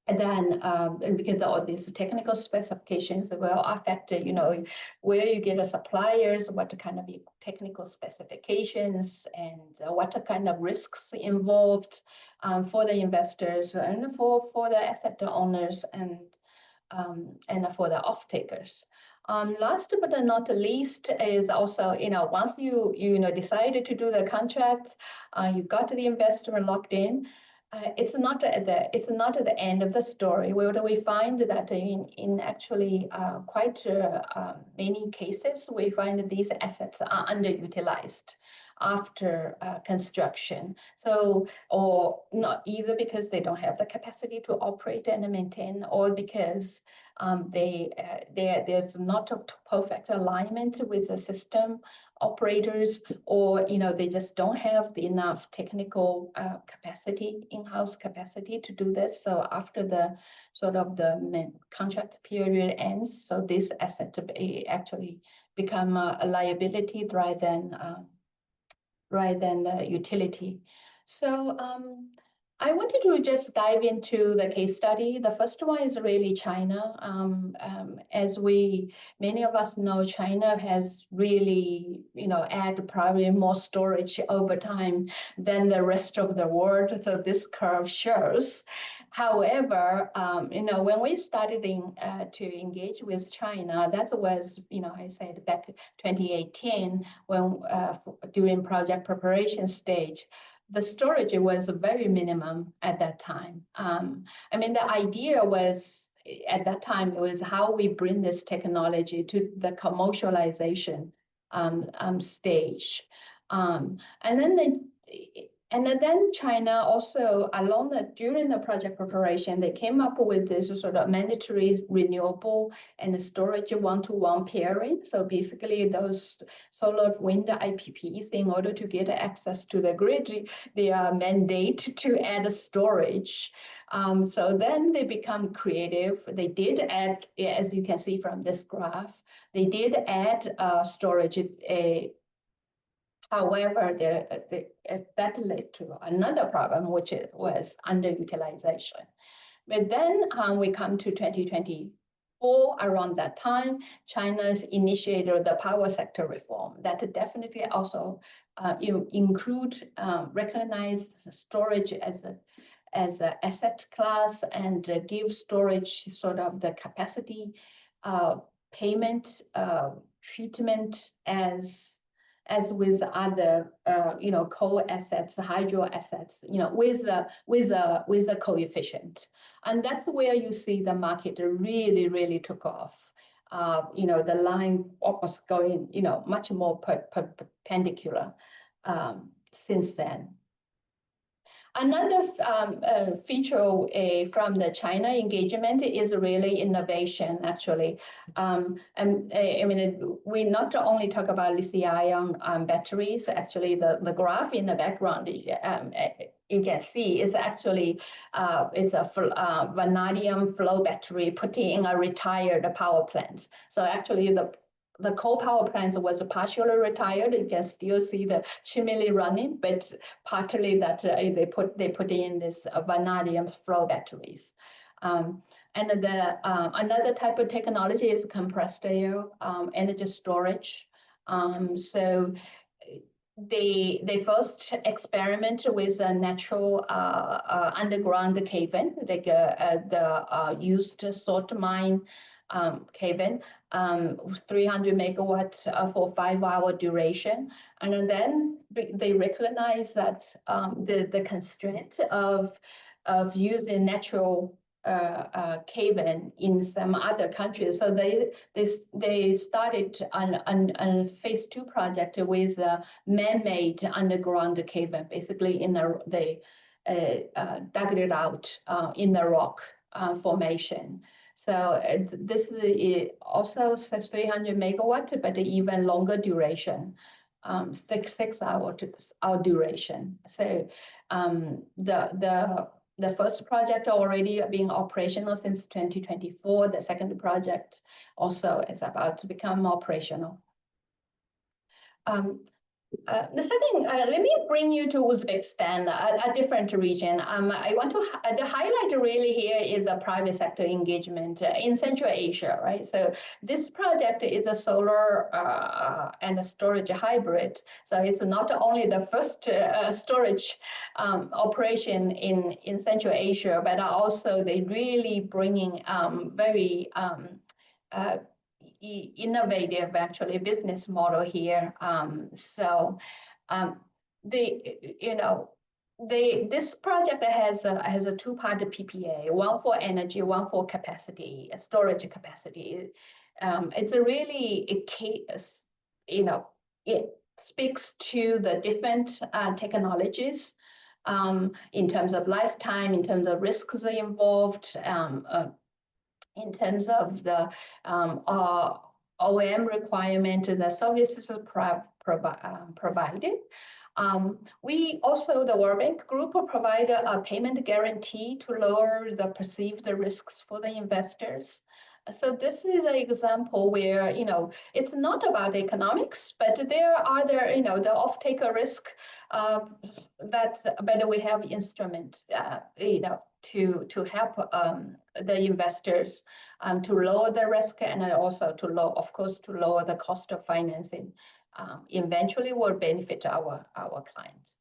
And then, and because all these technical specifications will affect, you know, where you get the suppliers, what kind of technical specifications, and what kind of risks involved for the investors and for the asset owners and for the off-takers. Last but not least is also, you know, once you decided to do the contract, you got the investor locked in. It's not at the end of the story. Where we find that in actually quite many cases, we find that these assets are underutilized after construction. So, or not either because they don't have the capacity to operate and maintain, or because there's not a perfect alignment with the system operators, or they just don't have enough technical capacity, in-house capacity to do this. So after the sort of the contract period ends, so this asset actually become a liability rather than the utility. So I wanted to just dive into the case study. The first one is really China. As many of us know, China has really, added probably more storage over time than the rest of the world. So this curve shows. However, when we started to engage with China, that was, I said back 2018 when during project preparation stage. The storage was very minimum at that time. The idea was at that time it was how we bring this technology to the commercialization stage, and then China also during the project preparation, they came up with this sort of mandatory renewable and storage one-to-one pairing. So basically those solar wind IPPs, in order to get access to the grid, they are mandated to add storage. So then they become creative. They did add, as you can see from this graph, they did add storage. However, that led to another problem, which was underutilization. But then we come to 2024, around that time, China's initiated the power sector reform. That definitely also recognize storage as an asset class and give storage sort of the capacity payment treatment as with other, coal assets, hydro assets, with a coefficient. And that's where you see the market really, really took off. The line was going, much more perpendicular since then. Another feature from the China engagement is really innovation, actually. We not only talk about lithium-ion batteries. Actually, the graph in the background, you can see is actually it's a vanadium flow battery put in a retired power plant. So actually, the coal power plants was partially retired. You can still see the chimney running, but partly that they put in this vanadium flow batteries. And another type of technology is compressed air energy storage. So they first experiment with a natural underground cavern, like the used salt mine cavern, 300 megawatts for 5-hour duration. And then they recognize that the constraint of using natural cavern in some other countries. So they started on phase 2 project with a man-made underground cavern. Basically, they dug it out in the rock formation. So this is also 300 megawatt, but even longer duration, 6-hour duration. So the first project already being operational since 2024. The second project also is about to become operational. The second, let me bring you to Uzbekistan, a different region. I want to, the highlight really here is a private sector engagement in Central Asia, right? So this project is a solar and a storage hybrid. So it's not only the first storage operation in Central Asia, but also they really bringing very innovative actually business model here. This project has a two-part PPA, one for energy, one for capacity, storage capacity. It's a really a case, it speaks to the different technologies in terms of lifetime, in terms of risks involved, in terms of the OEM requirement, the services provided. We also, the World Bank Group, provide a payment guarantee to lower the perceived risks for the investors. So this is an example where, it's not about economics, but there are the off-taker risk but we have instruments, to help the investors to lower the risk and also to lower the cost of financing. Eventually will benefit our clients.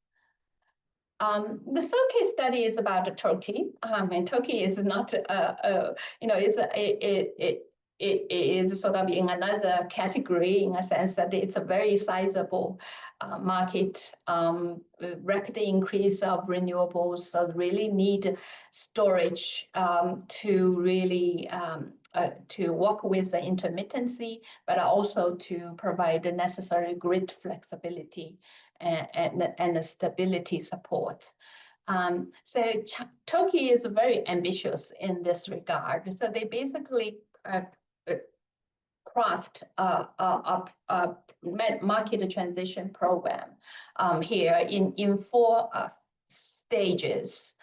The third case study is about Turkey, and Turkey is not it is sort of in another category in a sense that it's a very sizable market, rapid increase of renewables, so really need storage to really to work with the intermittency, but also to provide the necessary grid flexibility and the stability support. So Turkey is very ambitious in this regard. So they basically craft a market transition program here in 4 stages.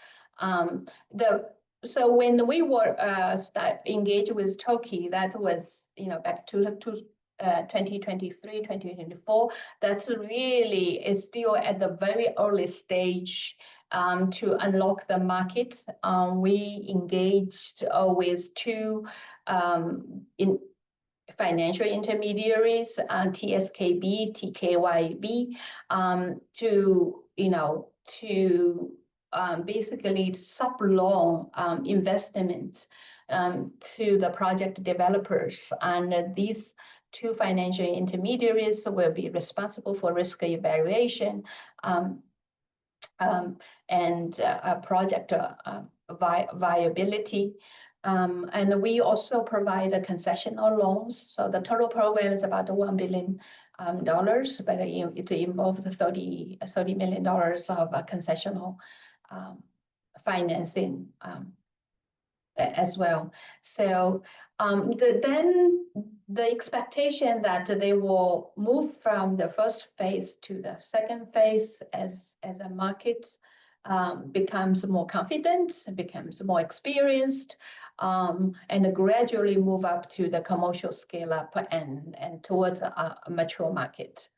So when we were engaged with Turkey, that was back to 2023, 2024. That's really is still at the very early stage to unlock the market. We engaged with 2 financial intermediaries, TSKB, TKYB, to basically sub-loan investment to the project developers. And these 2 financial intermediaries will be responsible for risk evaluation and project viability. And we also provide concessional loans. So the total program is about $1 billion, but it involves $30 million of concessional financing as well. So then the expectation that they will move from the first phase to the second phase as a market becomes more confident, becomes more experienced, and gradually move up to the commercial scale up and towards a mature market.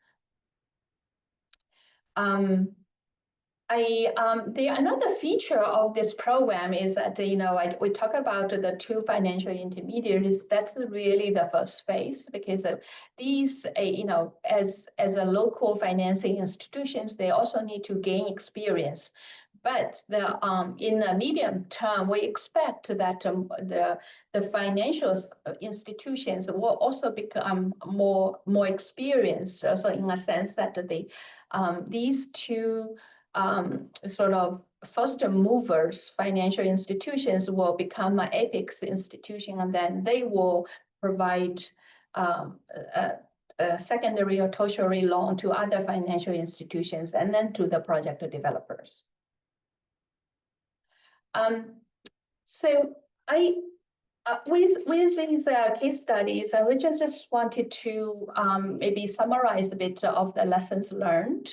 Another feature of this program is that we talk about the 2 financial intermediaries. That's really the first phase, because these as a local financing institutions, they also need to gain experience. But in the medium term, we expect that the financial institutions will also become more experienced. So in a sense that these 2 sort of first movers, financial institutions, will become an apex institution, and then they will provide a secondary or tertiary loan to other financial institutions and then to the project developers. So with these case studies, we just wanted to maybe summarize a bit of the lessons learned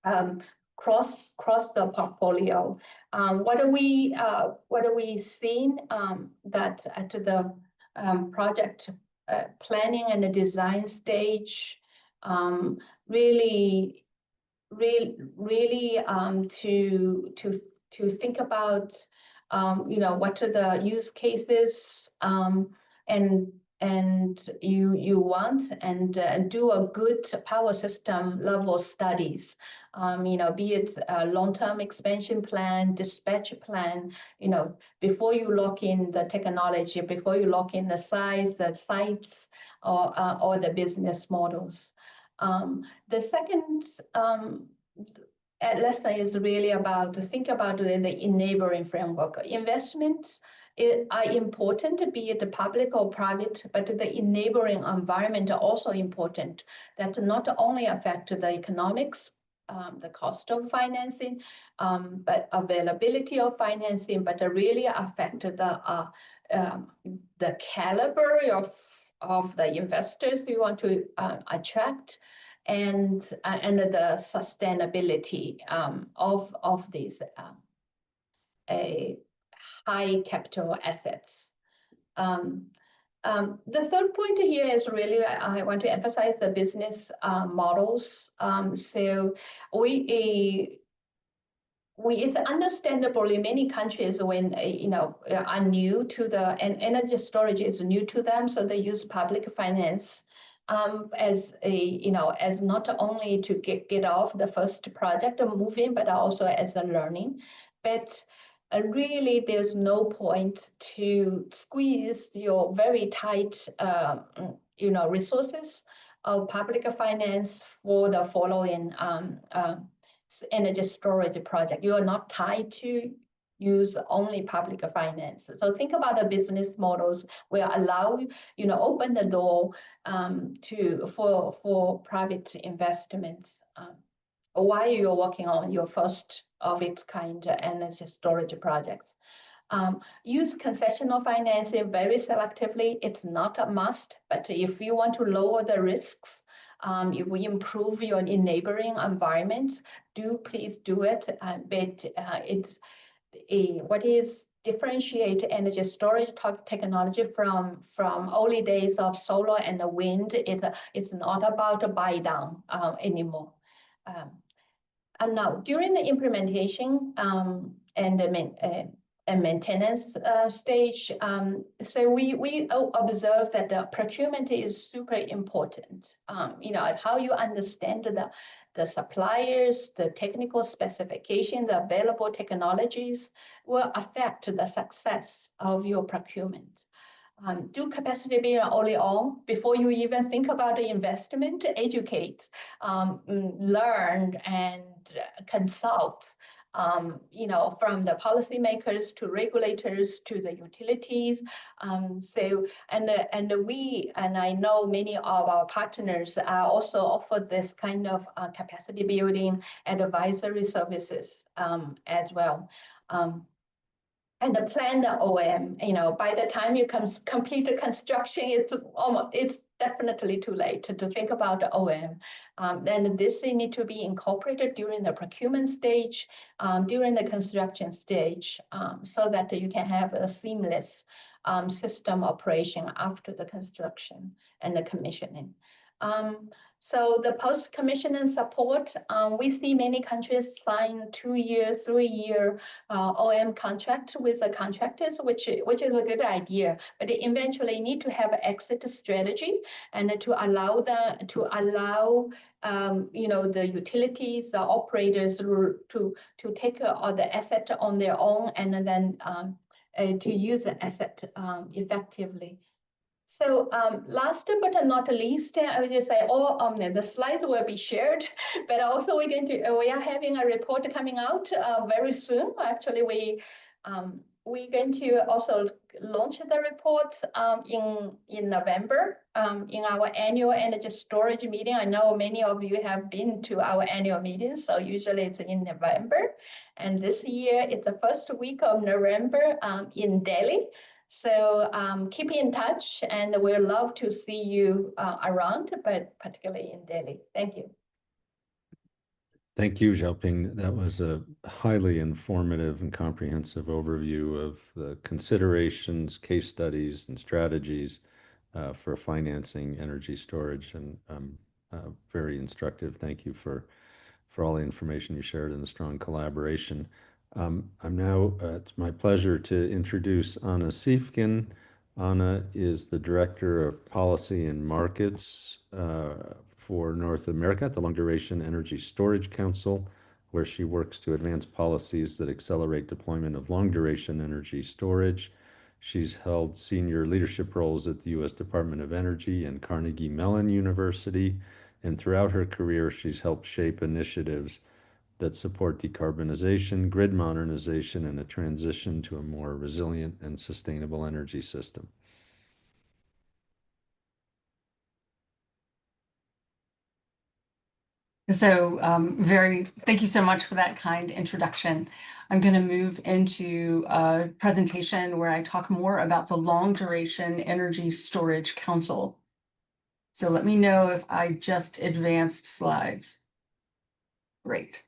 across the portfolio. What are we seeing that at the project planning and the design stage? really to think about what are the use cases and you want, and do a good power system level studies, be it a long-term expansion plan, dispatch plan, before you lock in the technology, before you lock in the size, the sites, or the business models. The second lesson is really about to think about the enabling framework. Investments are important, be it public or private, but the enabling environment are also important, that not only affect the economics, the cost of financing, but availability of financing, but really affect the caliber of the investors you want to attract, and the sustainability of these high capital assets. The third point here is really I want to emphasize the business models. So it's understandable in many countries when are new to and energy storage is new to them, so they use public finance as not only to get off the first project or move in, but also as a learning. But really, there's no point to squeeze your very tight, resources of public finance for the following energy storage project. You are not tied to use only public finance. So think about the business models will allow, open the door for private investments while you're working on your first of its kind energy storage projects. Use concessional financing very selectively. It's not a must, but if you want to lower the risks, if we improve your enabling environment, please do it. But what is differentiate energy storage technology from early days of solar and the wind? It's not about a buy down anymore. And now during the implementation and maintenance stage, so we observe that the procurement is super important. How you understand the suppliers, the technical specification, the available technologies will affect the success of your procurement. Do capacity building early on before you even think about the investment. Educate, learn, and consult. From the policymakers to regulators to the utilities. And I know many of our partners are also offer this kind of capacity building advisory services as well. And the plan the OM, by the time you complete the construction, it's definitely too late to think about the OM. Then this need to be incorporated during the procurement stage, during the construction stage, so that you can have a seamless system operation after the construction and the commissioning. So the post-commissioning support, we see many countries sign 2-year, 3-year OM contract with the contractors, which is a good idea. But they eventually need to have an exit strategy and to allow the utilities, the operators to take the asset on their own and then to use the asset effectively. So last but not least, I would just say the slides will be shared, but also we are having a report coming out very soon. Actually, we're going to also launch the report in November in our annual energy storage meeting. I know many of you have been to our annual meetings, so usually it's in November. And this year, it's the first week of November in Delhi. So keep in touch, and we'd love to see you around, but particularly in Delhi. Thank you. Thank you, Xiaoping. That was a highly informative and comprehensive overview of the considerations, case studies, and strategies for financing energy storage. And very instructive. Thank you for all the information you shared and the strong collaboration. It's my pleasure to introduce Anna Siefken. Anna is the Director of Policy and Markets for North America at the Long Duration Energy Storage Council, where she works to advance policies that accelerate deployment of long duration energy storage. She's held senior leadership roles at the U.S. Department of Energy and Carnegie Mellon University, and throughout her career, she's helped shape initiatives that support decarbonization, grid modernization, and a transition to a more resilient and sustainable energy system. So thank you so much for that kind introduction. I'm going to move into a presentation where I talk more about the Long Duration Energy Storage Council. So let me know if I just advanced slides. Great.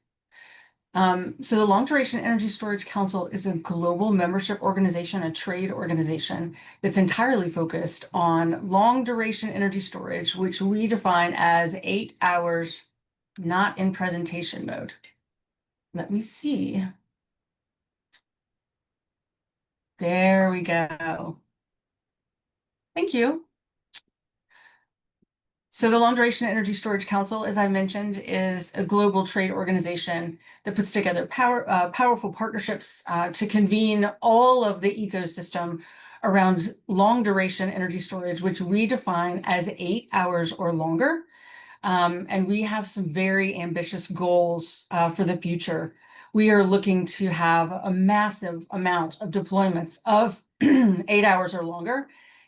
So the Long Duration Energy Storage Council is a global membership organization, a trade organization that's entirely focused on long duration energy storage, which we define as 8 hours, not in presentation mode. Let me see. There we go. Thank you. So the Long Duration Energy Storage Council, as I mentioned, is a global trade organization that puts together powerful partnerships to convene all of the ecosystem around long duration energy storage, which we define as 8 hours or longer. And we have some very ambitious goals for the future. We are looking to have a massive amount of deployments of 8 hours or longer.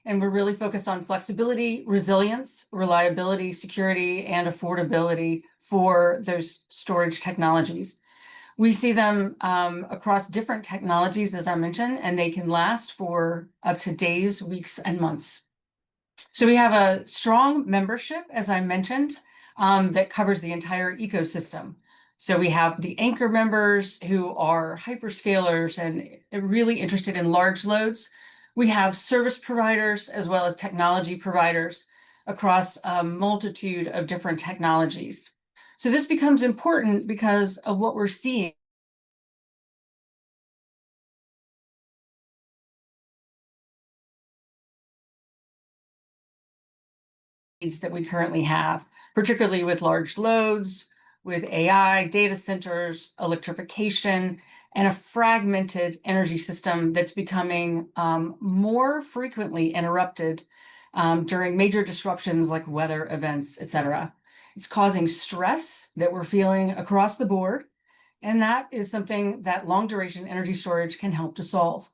And we're really focused on flexibility, resilience, reliability, security, and affordability for those storage technologies. We see them across different technologies, as I mentioned, and they can last for up to days, weeks, and months. So we have a strong membership, as I mentioned, that covers the entire ecosystem. So we have the anchor members who are hyperscalers and really interested in large loads. We have service providers as well as technology providers across a multitude of different technologies. So this becomes important because of what we're seeing that we currently have, particularly with large loads, with AI, data centers, electrification, and a fragmented energy system that's becoming more frequently interrupted during major disruptions like weather events, et cetera. It's causing stress that we're feeling across the board, and that is something that long duration energy storage can help to solve.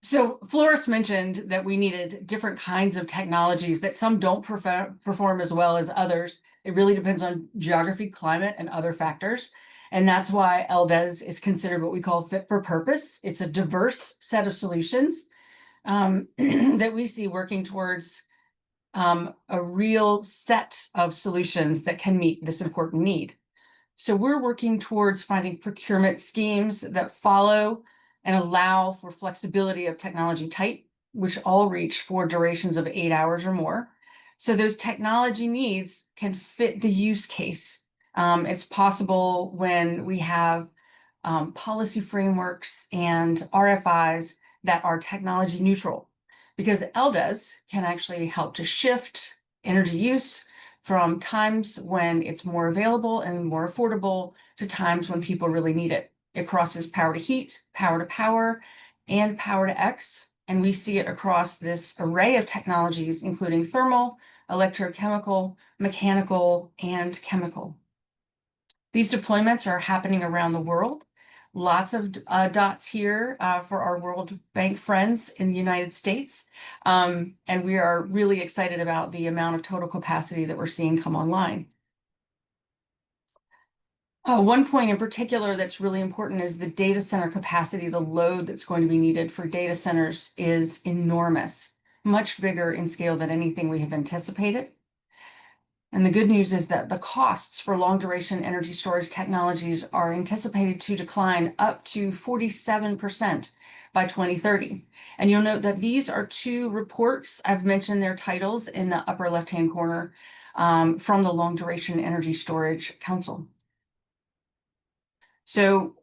So Floris mentioned that we needed different kinds of technologies, that some don't perform as well as others. It really depends on geography, climate, and other factors. And that's why LDES is considered what we call fit for purpose. It's a diverse set of solutions that we see working towards a real set of solutions that can meet this important need. So we're working towards finding procurement schemes that follow and allow for flexibility of technology type, which all reach for durations of 8 hours or more. So those technology needs can fit the use case. It's possible when we have policy frameworks and RFIs that are technology neutral, because LDES can actually help to shift energy use from times when it's more available and more affordable to times when people really need it. It crosses power to heat, power to power, and power to X. And we see it across this array of technologies, including thermal, electrochemical, mechanical, and chemical. These deployments are happening around the world. Lots of dots here for our World Bank friends in the United States. And we are really excited about the amount of total capacity that we're seeing come online. One point in particular that's really important is the data center capacity. The load that's going to be needed for data centers is enormous, much bigger in scale than anything we have anticipated. And the good news is that the costs for long duration energy storage technologies are anticipated to decline up to 47% by 2030. And you'll note that these are two reports. I've mentioned their titles in the upper left-hand corner from the Long Duration Energy Storage Council. So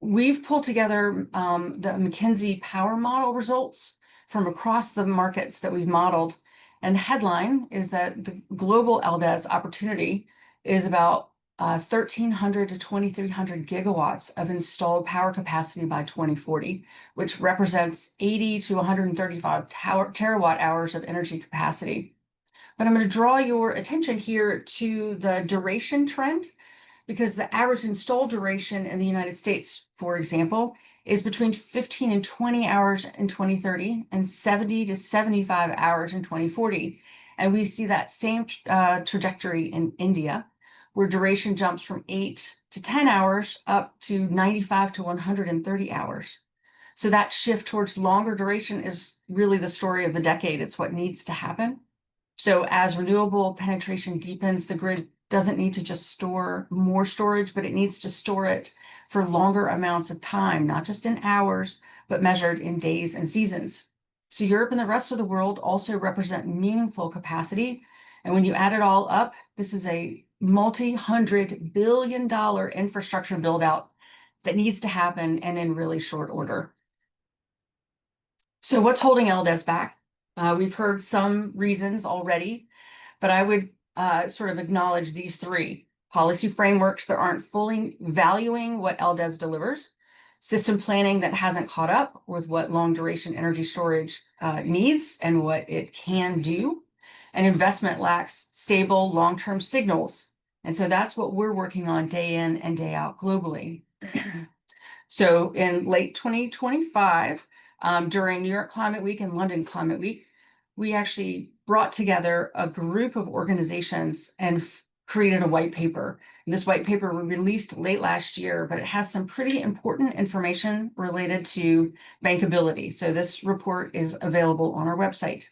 we've pulled together the McKinsey Power Model results from across the markets that we've modeled. And the headline is that the global LDES opportunity is about 1,300 to 2,300 gigawatts of installed power capacity by 2040, which represents 80 to 135 terawatt hours of energy capacity. But I'm going to draw your attention here to the duration trend, because the average install duration in the United States, for example, is between 15 and 20 hours in 2030 and 70 to 75 hours in 2040. And we see that same trajectory in India, where duration jumps from 8 to 10 hours up to 95 to 130 hours. So that shift towards longer duration is really the story of the decade. It's what needs to happen. So as renewable penetration deepens, the grid doesn't need to just store more storage, but it needs to store it for longer amounts of time, not just in hours, but measured in days and seasons. So Europe and the rest of the world also represent meaningful capacity. And when you add it all up, this is a multi-$100 billion infrastructure build out that needs to happen and in really short order. So what's holding LDES back? We've heard some reasons already, but I would sort of acknowledge these three: policy frameworks that aren't fully valuing what LDES delivers, system planning that hasn't caught up with what long duration energy storage needs and what it can do, and investment lacks stable long-term signals. And so that's what we're working on day in and day out globally. So in late 2025, during New York Climate Week and London Climate Week, we actually brought together a group of organizations and created a white paper. And this white paper was released late last year, but it has some pretty important information related to bankability. So this report is available on our website.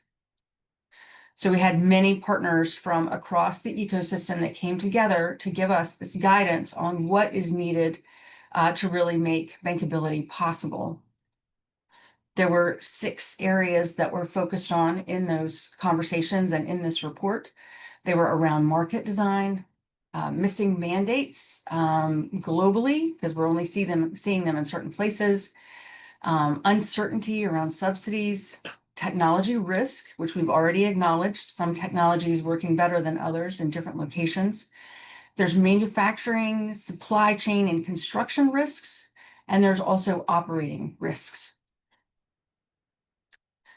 So we had many partners from across the ecosystem that came together to give us this guidance on what is needed to really make bankability possible. There were 6 areas that were focused on in those conversations and in this report. They were around market design, missing mandates globally, because we're only seeing them in certain places, uncertainty around subsidies, technology risk, which we've already acknowledged. Some technologies working better than others in different locations. There's manufacturing, supply chain, and construction risks, and there's also operating risks.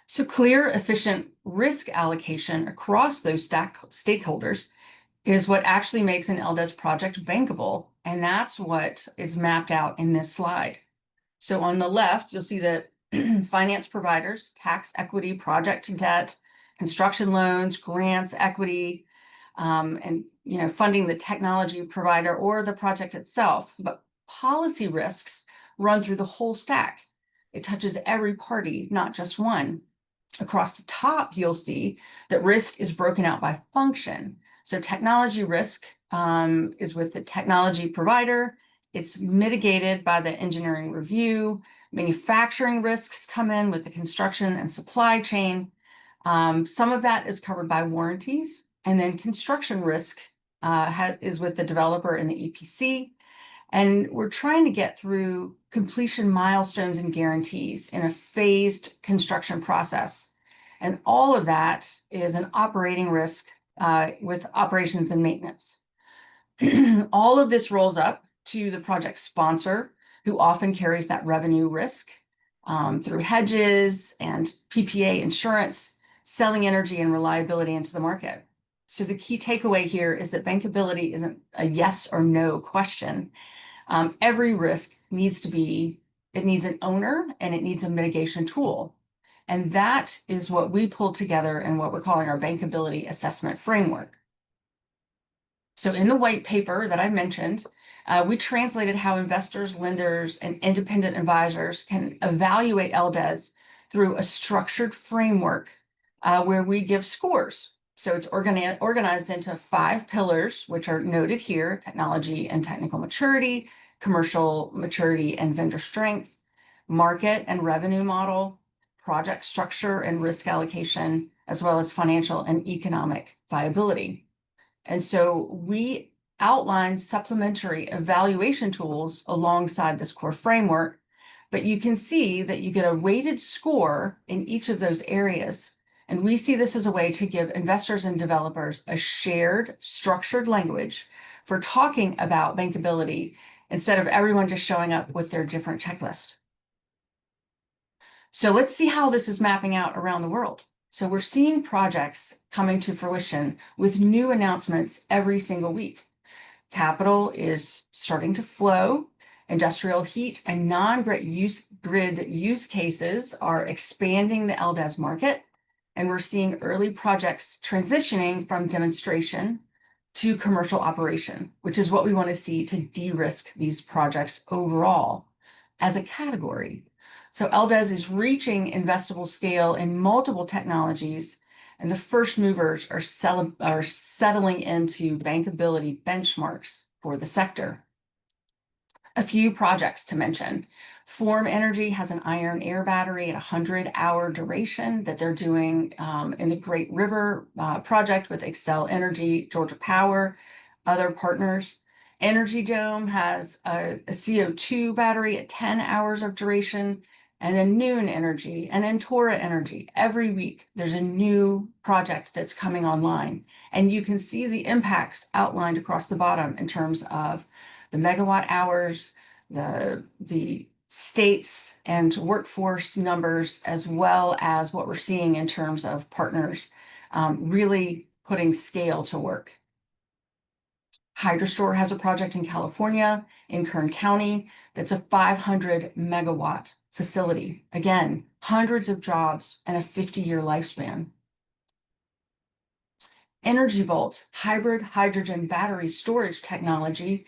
So clear, efficient risk allocation across those stakeholders is what actually makes an LDES project bankable, and that's what is mapped out in this slide. So on the left, you'll see that finance providers, tax equity, project debt, construction loans, grants, equity, and funding the technology provider or the project itself. But policy risks run through the whole stack. It touches every party, not just one. Across the top, you'll see that risk is broken out by function. So technology risk is with the technology provider. It's mitigated by the engineering review. Manufacturing risks come in with the construction and supply chain. Some of that is covered by warranties. And then construction risk is with the developer and the EPC. And we're trying to get through completion milestones and guarantees in a phased construction process. And all of that is an operating risk with operations and maintenance. All of this rolls up to the project sponsor, who often carries that revenue risk through hedges and PPA insurance, selling energy and reliability into the market. So the key takeaway here is that bankability isn't a yes or no question. Every risk needs an owner and it needs a mitigation tool. And that is what we pulled together in what we're calling our bankability assessment framework. So in the white paper that I mentioned, we translated how investors, lenders, and independent advisors can evaluate LDES through a structured framework where we give scores. So it's organized into 5 pillars, which are noted here: technology and technical maturity, commercial maturity and vendor strength, market and revenue model, project structure and risk allocation, as well as financial and economic viability. And so we outline supplementary evaluation tools alongside this core framework, but you can see that you get a weighted score in each of those areas. And we see this as a way to give investors and developers a shared, structured language for talking about bankability instead of everyone just showing up with their different checklist. So let's see how this is mapping out around the world. So we're seeing projects coming to fruition with new announcements every single week. Capital is starting to flow. Industrial heat and non-grid use cases are expanding the LDES market. And we're seeing early projects transitioning from demonstration to commercial operation, which is what we want to see to de-risk these projects overall as a category. So LDES is reaching investable scale in multiple technologies, and the first movers are settling into bankability benchmarks for the sector. A few projects to mention. Form Energy has an iron air battery at 100-hour duration that they're doing in the Great River project with Xcel Energy, Georgia Power, other partners. Energy Dome has a CO2 battery at 10 hours of duration, and then Noon Energy and Entora Energy. Every week, there's a new project that's coming online, and you can see the impacts outlined across the bottom in terms of the megawatt hours, the states and workforce numbers, as well as what we're seeing in terms of partners really putting scale to work. HydroStore has a project in California, in Kern County, that's a 500 megawatt facility. Again, hundreds of jobs and a 50-year lifespan. Energy Vault's hybrid hydrogen battery storage technology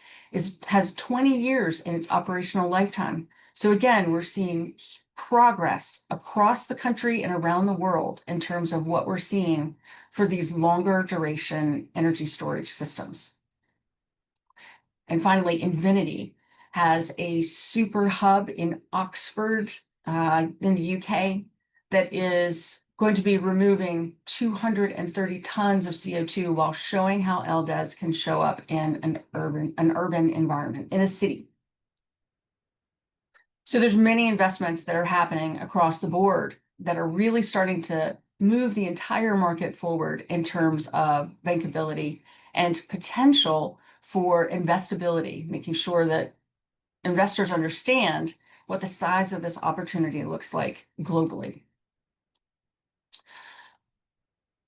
has 20 years in its operational lifetime. So again, we're seeing progress across the country and around the world in terms of what we're seeing for these longer duration energy storage systems. And finally, Invinity has a super hub in Oxford in the UK that is going to be removing 230 tons of CO2 while showing how LDES can show up in an urban environment, in a city. So there's many investments that are happening across the board that are really starting to move the entire market forward in terms of bankability and potential for investability, making sure that investors understand what the size of this opportunity looks like globally.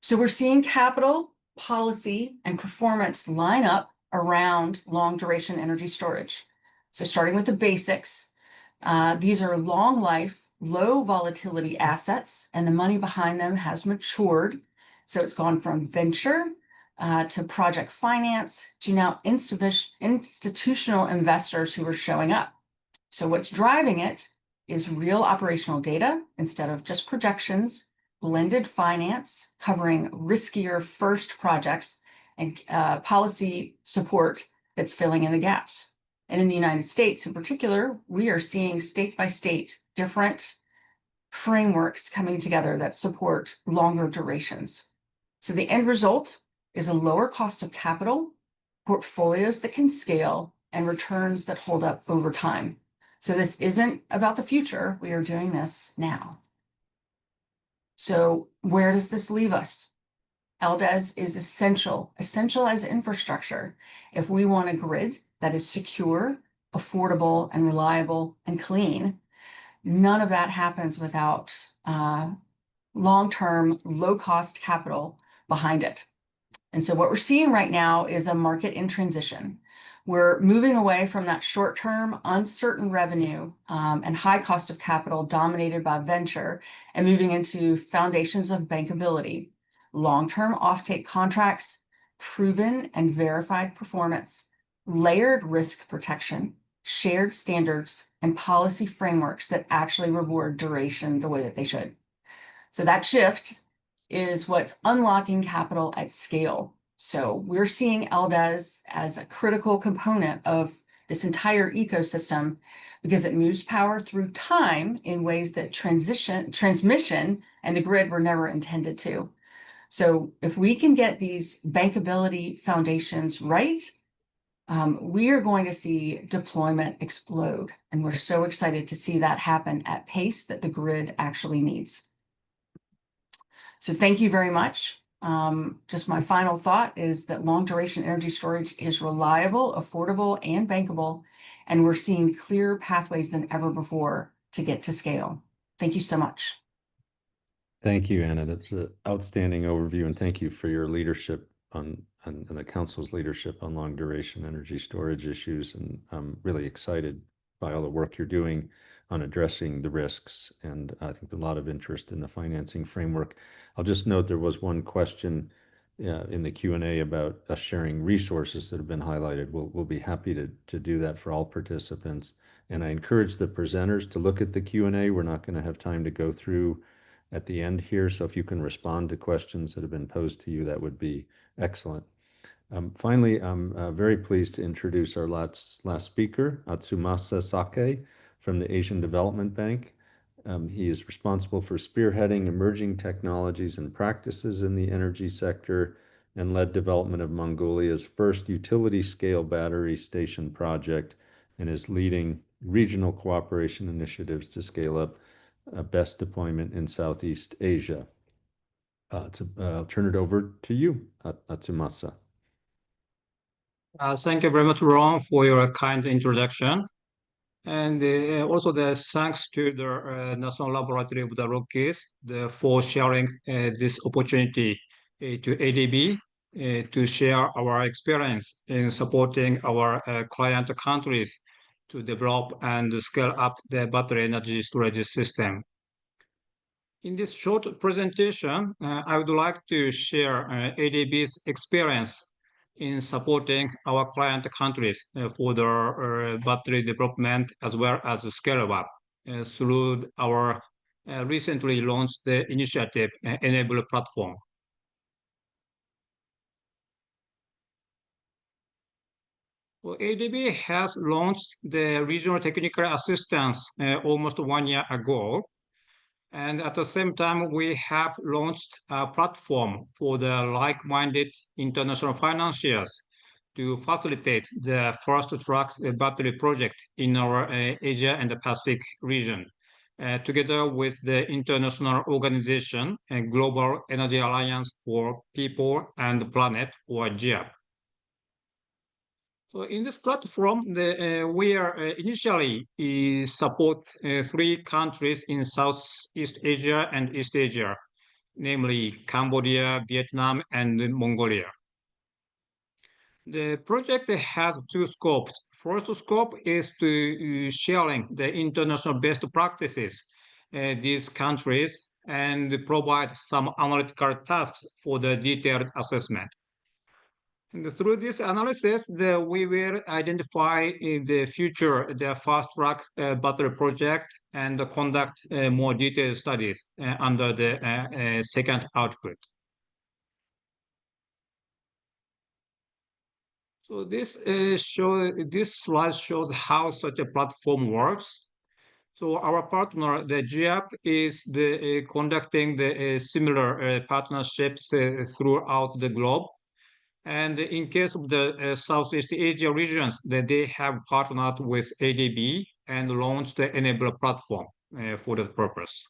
So we're seeing capital, policy, and performance line up around long duration energy storage. So starting with the basics, these are long life, low volatility assets, and the money behind them has matured. So it's gone from venture to project finance to now institutional investors who are showing up. So what's driving it is real operational data instead of just projections, blended finance covering riskier first projects, and policy support that's filling in the gaps. And in the United States in particular, we are seeing state by state different frameworks coming together that support longer durations. So the end result is a lower cost of capital, portfolios that can scale, and returns that hold up over time. So this isn't about the future. We are doing this now. So where does this leave us? LDES is essential as infrastructure if we want a grid that is secure, affordable, and reliable and clean. None of that happens without long-term, low-cost capital behind it. And so what we're seeing right now is a market in transition. We're moving away from that short-term, uncertain revenue and high cost of capital dominated by venture and moving into foundations of bankability, long-term offtake contracts, proven and verified performance, layered risk protection, shared standards, and policy frameworks that actually reward duration the way that they should. So that shift is what's unlocking capital at scale. So we're seeing LDES as a critical component of this entire ecosystem because it moves power through time in ways that transmission and the grid were never intended to. So if we can get these bankability foundations right, we are going to see deployment explode. And we're so excited to see that happen at pace that the grid actually needs. So thank you very much. Just my final thought is that long duration energy storage is reliable, affordable, and bankable, and we're seeing clearer pathways than ever before to get to scale. Thank you so much. Thank you, Anna. That's an outstanding overview, and thank you for your leadership on the Council's leadership on long duration energy storage issues. And I'm really excited by all the work you're doing on addressing the risks. And I think a lot of interest in the financing framework. I'll just note there was one question in the Q&A about us sharing resources that have been highlighted. We'll be happy to do that for all participants. And I encourage the presenters to look at the Q&A. We're not going to have time to go through at the end here. So if you can respond to questions that have been posed to you, that would be excellent. Finally, I'm very pleased to introduce our last speaker, Atsumasa Sake from the Asian Development Bank. He is responsible for spearheading emerging technologies and practices in the energy sector and led development of Mongolia's first utility-scale battery station project and is leading regional cooperation initiatives to scale up best deployment in Southeast Asia. I'll turn it over to you, Atsumasa. Thank you very much, Ron, for your kind introduction. And also the thanks to the National Laboratory of the Rockies for sharing this opportunity to ADB to share our experience in supporting our client countries to develop and scale up the battery energy storage system. In this short presentation, I would like to share ADB's experience in supporting our client countries for their battery development as well as scale up through our recently launched initiative, Enable platform. Well, ADB has launched the regional technical assistance almost 1 year ago. And at the same time, we have launched a platform for the like-minded international financiers to facilitate the first track battery project in our Asia and the Pacific region, together with the international organization, Global Energy Alliance for People and the Planet, or GEAP. So in this platform, we are initially support 3 countries in Southeast Asia and East Asia, namely Cambodia, Vietnam, and Mongolia. The project has 2 scopes. First scope is to sharing the international best practices these countries and provide some analytical tasks for the detailed assessment. And through this analysis, we will identify in the future the fast-track battery project and conduct more detailed studies under the second output. So this slide shows how such a platform works. So our partner, the GEAP, is conducting the similar partnerships throughout the globe. And in case of the Southeast Asia regions, they have partnered with ADB and launched the Enable platform for that purpose.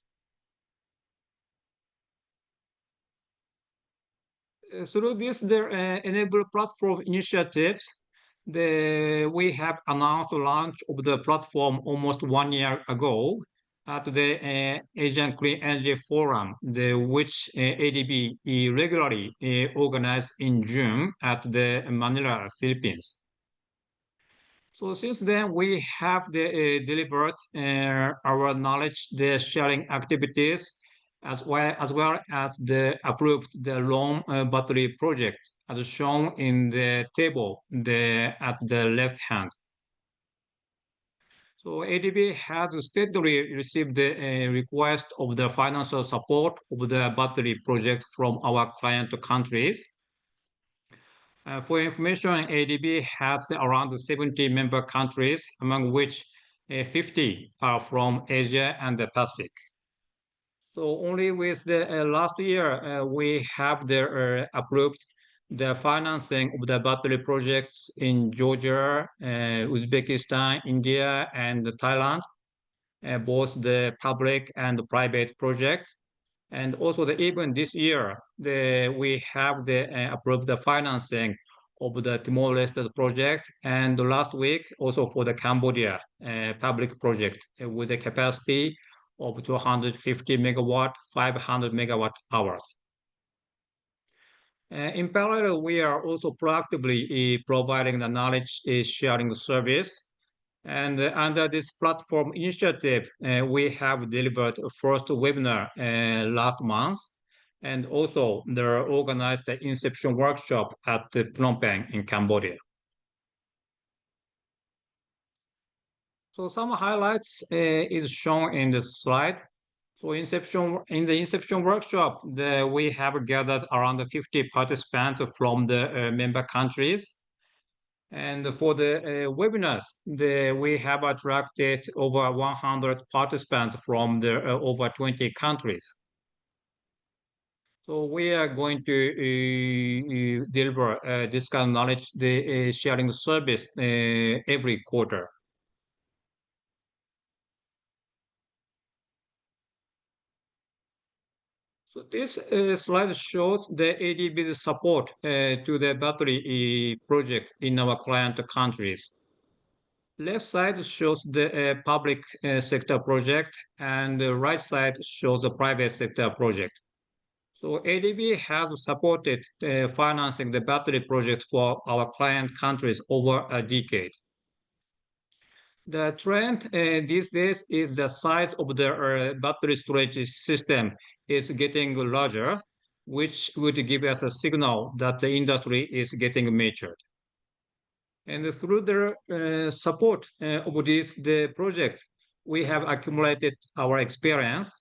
Through this Enable platform initiatives, we have announced the launch of the platform almost 1 year ago at the Asian Clean Energy Forum, which ADB regularly organized in June at the Manila, Philippines. So since then, we have delivered our knowledge sharing activities as well as approved the loan battery project, as shown in the table at the left hand. So ADB has steadily received the request of the financial support of the battery project from our client countries. For information, ADB has around 70 member countries, among which 50 are from Asia and the Pacific. So only with the last year, we have approved the financing of the battery projects in Georgia, Uzbekistan, India, and Thailand, both the public and private projects. And also even this year, we have approved the financing of the Timor-Leste project, and last week also for the Cambodia public project with a capacity of 250 megawatt, 500 megawatt hours. In parallel, we are also proactively providing the knowledge sharing service. And under this platform initiative, we have delivered a first webinar last month, and also they organized the inception workshop at Phnom Penh in Cambodia. So some highlights is shown in the slide. So in the inception workshop, we have gathered around 50 participants from the member countries. And for the webinars, we have attracted over 100 participants from over 20 countries. So we are going to deliver this kind of knowledge sharing service every quarter. So this slide shows the ADB's support to the battery project in our client countries. Left side shows the public sector project, and the right side shows the private sector project. So ADB has supported financing the battery project for our client countries over a decade. The trend these days is the size of the battery storage system is getting larger, which would give us a signal that the industry is getting matured. And through the support of the project, we have accumulated our experience,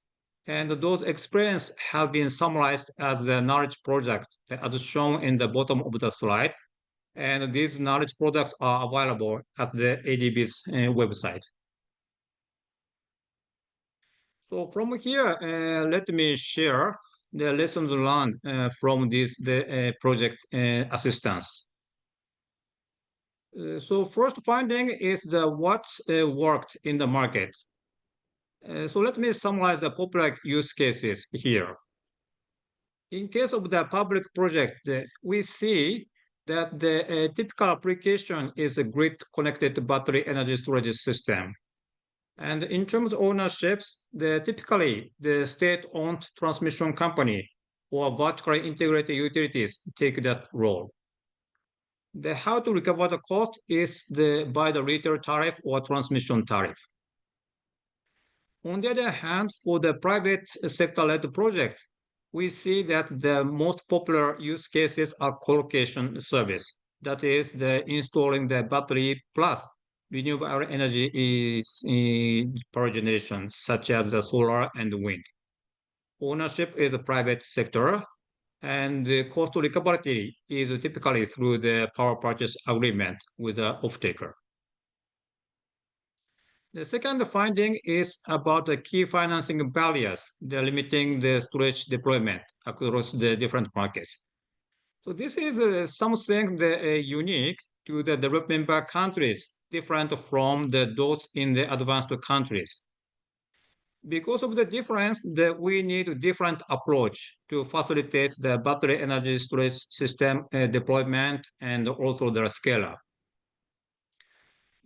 and those experience have been summarized as the knowledge projects as shown in the bottom of the slide. And these knowledge products are available at the ADB's website. So from here, let me share the lessons learned from the project assistance. So first finding is what worked in the market. So let me summarize the popular use cases here. In case of the public project, we see that the typical application is a grid connected battery energy storage system. And in terms of ownerships, typically the state-owned transmission company or vertically integrated utilities take that role. How to recover the cost is by the retail tariff or transmission tariff. On the other hand, for the private sector-led project, we see that the most popular use cases are co-location service. That is installing the battery plus renewable energy power generation, such as the solar and wind. Ownership is a private sector, and the cost recoverability is typically through the power purchase agreement with the off-taker. The second finding is about the key financing barriers, limiting the storage deployment across the different markets. So this is something unique to the developing countries, different from those in the advanced countries. Because of the difference, we need a different approach to facilitate the battery energy storage system deployment and also the scale-up.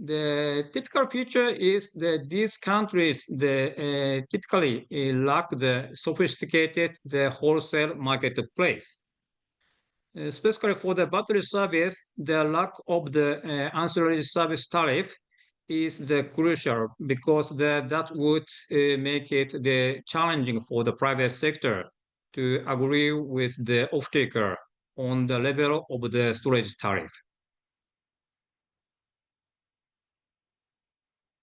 The typical feature is that these countries typically lack the sophisticated wholesale marketplace. Especially for the battery service, the lack of the ancillary service tariff is crucial because that would make it challenging for the private sector to agree with the off-taker on the level of the storage tariff.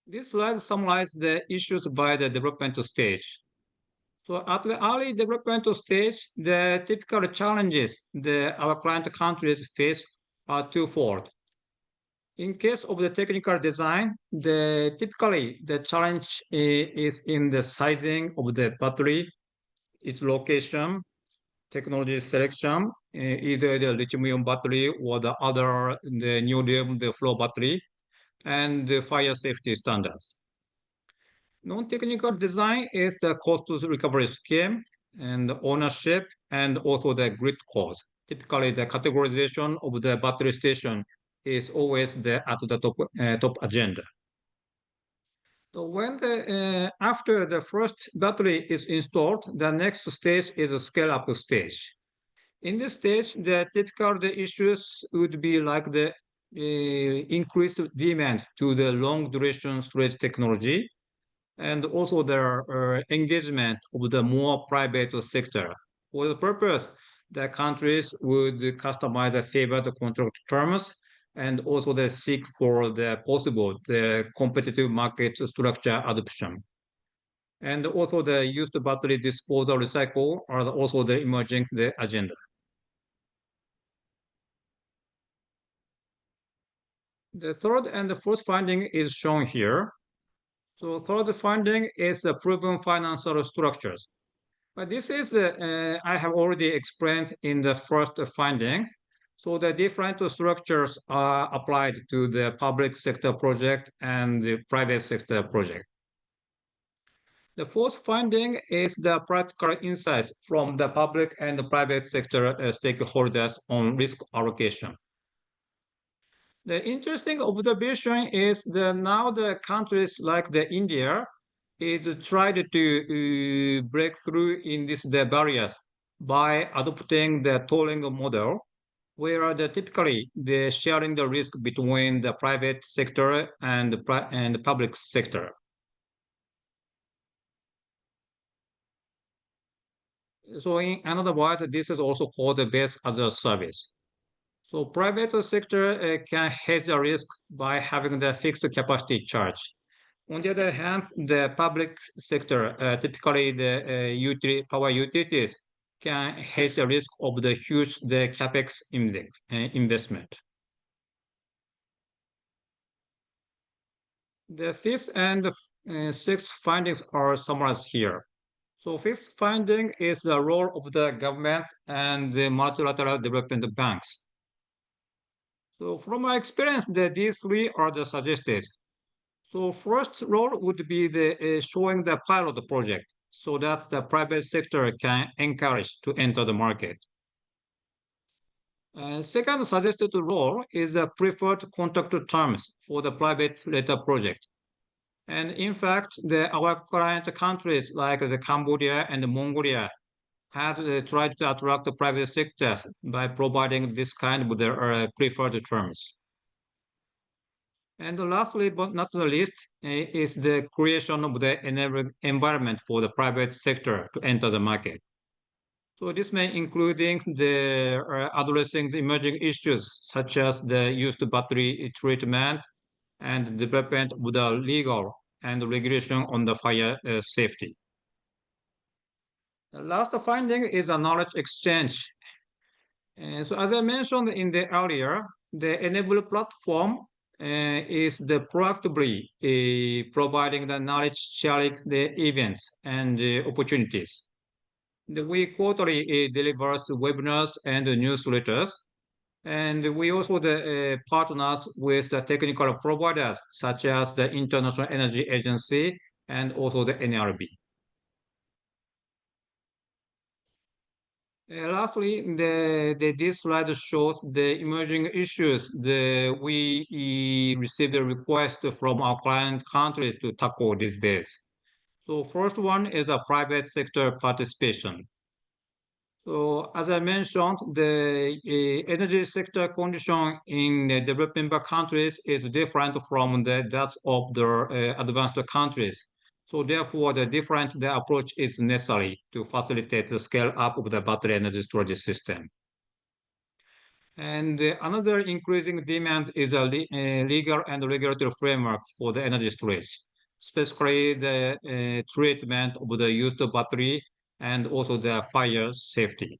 This slide summarizes the issues by the development stage. So at the early development stage, the typical challenges our client countries face are twofold. In case of the technical design, typically the challenge is in the sizing of the battery, its location, technology selection, either the lithium-ion battery or the neodymium, the flow battery, and the fire safety standards. Non-technical design is the cost recovery scheme and ownership and also the grid cost. Typically, the categorization of the battery station is always at the top agenda. So after the first battery is installed, the next stage is a scale-up stage. In this stage, the issues would be like the increased demand to the long duration storage technology, and also the engagement of the more private sector. For the purpose, the countries would customize the favored contract terms and also they seek for the competitive market structure adoption. And also the used battery disposal recycle are also the emerging the agenda. The third and the fourth finding is shown here. So third finding is the proven financial structures. But this is I have already explained in the first finding. So the different structures are applied to the public sector project and the private sector project. The fourth finding is the practical insights from the public and the private sector stakeholders on risk allocation. The interesting observation is that now the countries like the India is tried to break through in the barriers by adopting the tolling model, where typically they're sharing the risk between the private sector and the public sector. So in other words, this is also called the base as a service. So private sector can hedge the risk by having the fixed capacity charge. On the other hand, the public sector, typically the power utilities, can hedge the risk of the huge capex investment. The fifth and sixth findings are summarized here. So fifth finding is the role of the government and the multilateral development banks. So from my experience, these three are the suggested. So first role would be the showing the pilot project so that the private sector can encourage to enter the market. Second suggested role is the preferred contract terms for the private letter project. And in fact, our client countries like the Cambodia and Mongolia had tried to attract the private sector by providing this kind of their preferred terms. And lastly, but not the least, is the creation of the environment for the private sector to enter the market. So this may including addressing the emerging issues such as the used battery treatment and development of the legal and regulation on the fire safety. The last finding is a knowledge exchange. So as I mentioned in the earlier, the Enable platform is the proactively providing the knowledge sharing the events and opportunities. We quarterly delivers webinars and newsletters, and we also partners with the technical providers such as the International Energy Agency and also the NRB. Lastly, this slide shows the emerging issues we received a request from our client countries to tackle these days. So first one is a private sector participation. So as I mentioned, the energy sector condition in the developing countries is different from that of the advanced countries. So therefore, the approach is necessary to facilitate the scale up of the battery energy storage system. And another increasing demand is a legal and regulatory framework for the energy storage, specifically the treatment of the used battery and also the fire safety.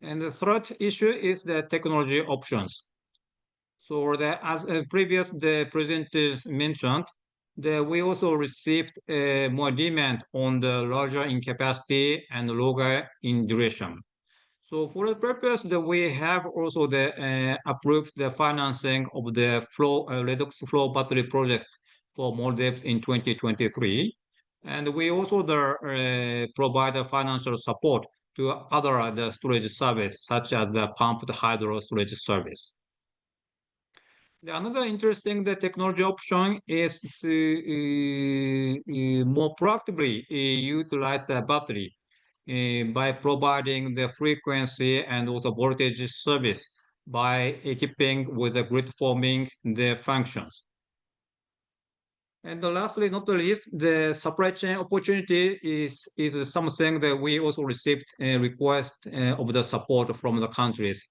And the third issue is the technology options. So as previous the presenters mentioned, we also received more demand on the larger in capacity and longer in duration. So for the purpose that we have also approved the financing of the redox flow battery project for Maldives in 2023. And we also provide a financial support to other the storage service, such as the pumped hydro storage service. Another interesting the technology option is to more proactively utilize the battery by providing the frequency and also voltage service by equipping with a grid forming the functions. And lastly, not the least, the supply chain opportunity is something that we also received a request of the support from the countries.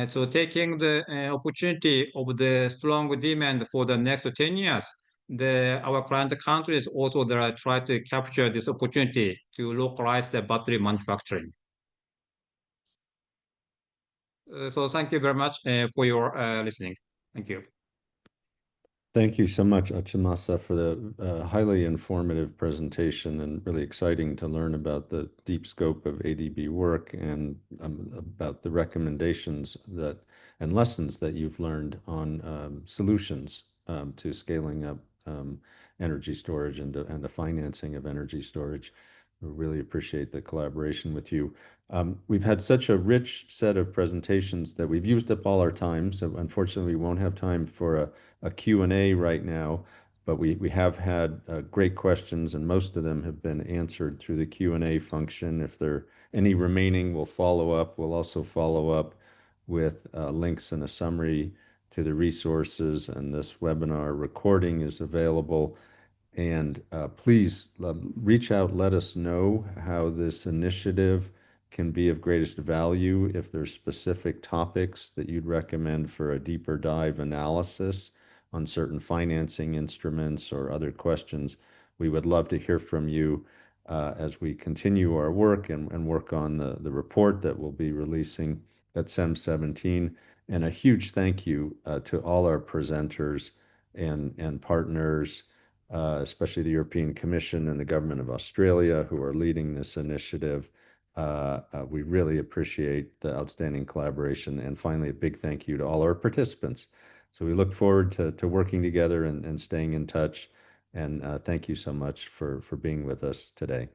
So taking the opportunity of the strong demand for the next 10 years, our client countries also try to capture this opportunity to localize the battery manufacturing. So thank you very much for your listening. Thank you. Thank you so much, Achimasa, for the highly informative presentation and really exciting to learn about the deep scope of ADB work and about the recommendations and lessons that you've learned on solutions to scaling up energy storage and the financing of energy storage. We really appreciate the collaboration with you. We've had such a rich set of presentations that we've used up all our time, so unfortunately we won't have time for a Q&A right now, but we have had great questions, and most of them have been answered through the Q&A function. If there are any remaining, we'll follow up. We'll also follow up with links and a summary to the resources, and this webinar recording is available. And please reach out, let us know how this initiative can be of greatest value. If there's specific topics that you'd recommend for a deeper dive analysis on certain financing instruments or other questions, we would love to hear from you as we continue our work and work on the report that we'll be releasing at SEM 17. And a huge thank you to all our presenters and partners, especially the European Commission and the Government of Australia, who are leading this initiative. We really appreciate the outstanding collaboration. And finally, a big thank you to all our participants. So we look forward to working together and staying in touch. And thank you so much for being with us today.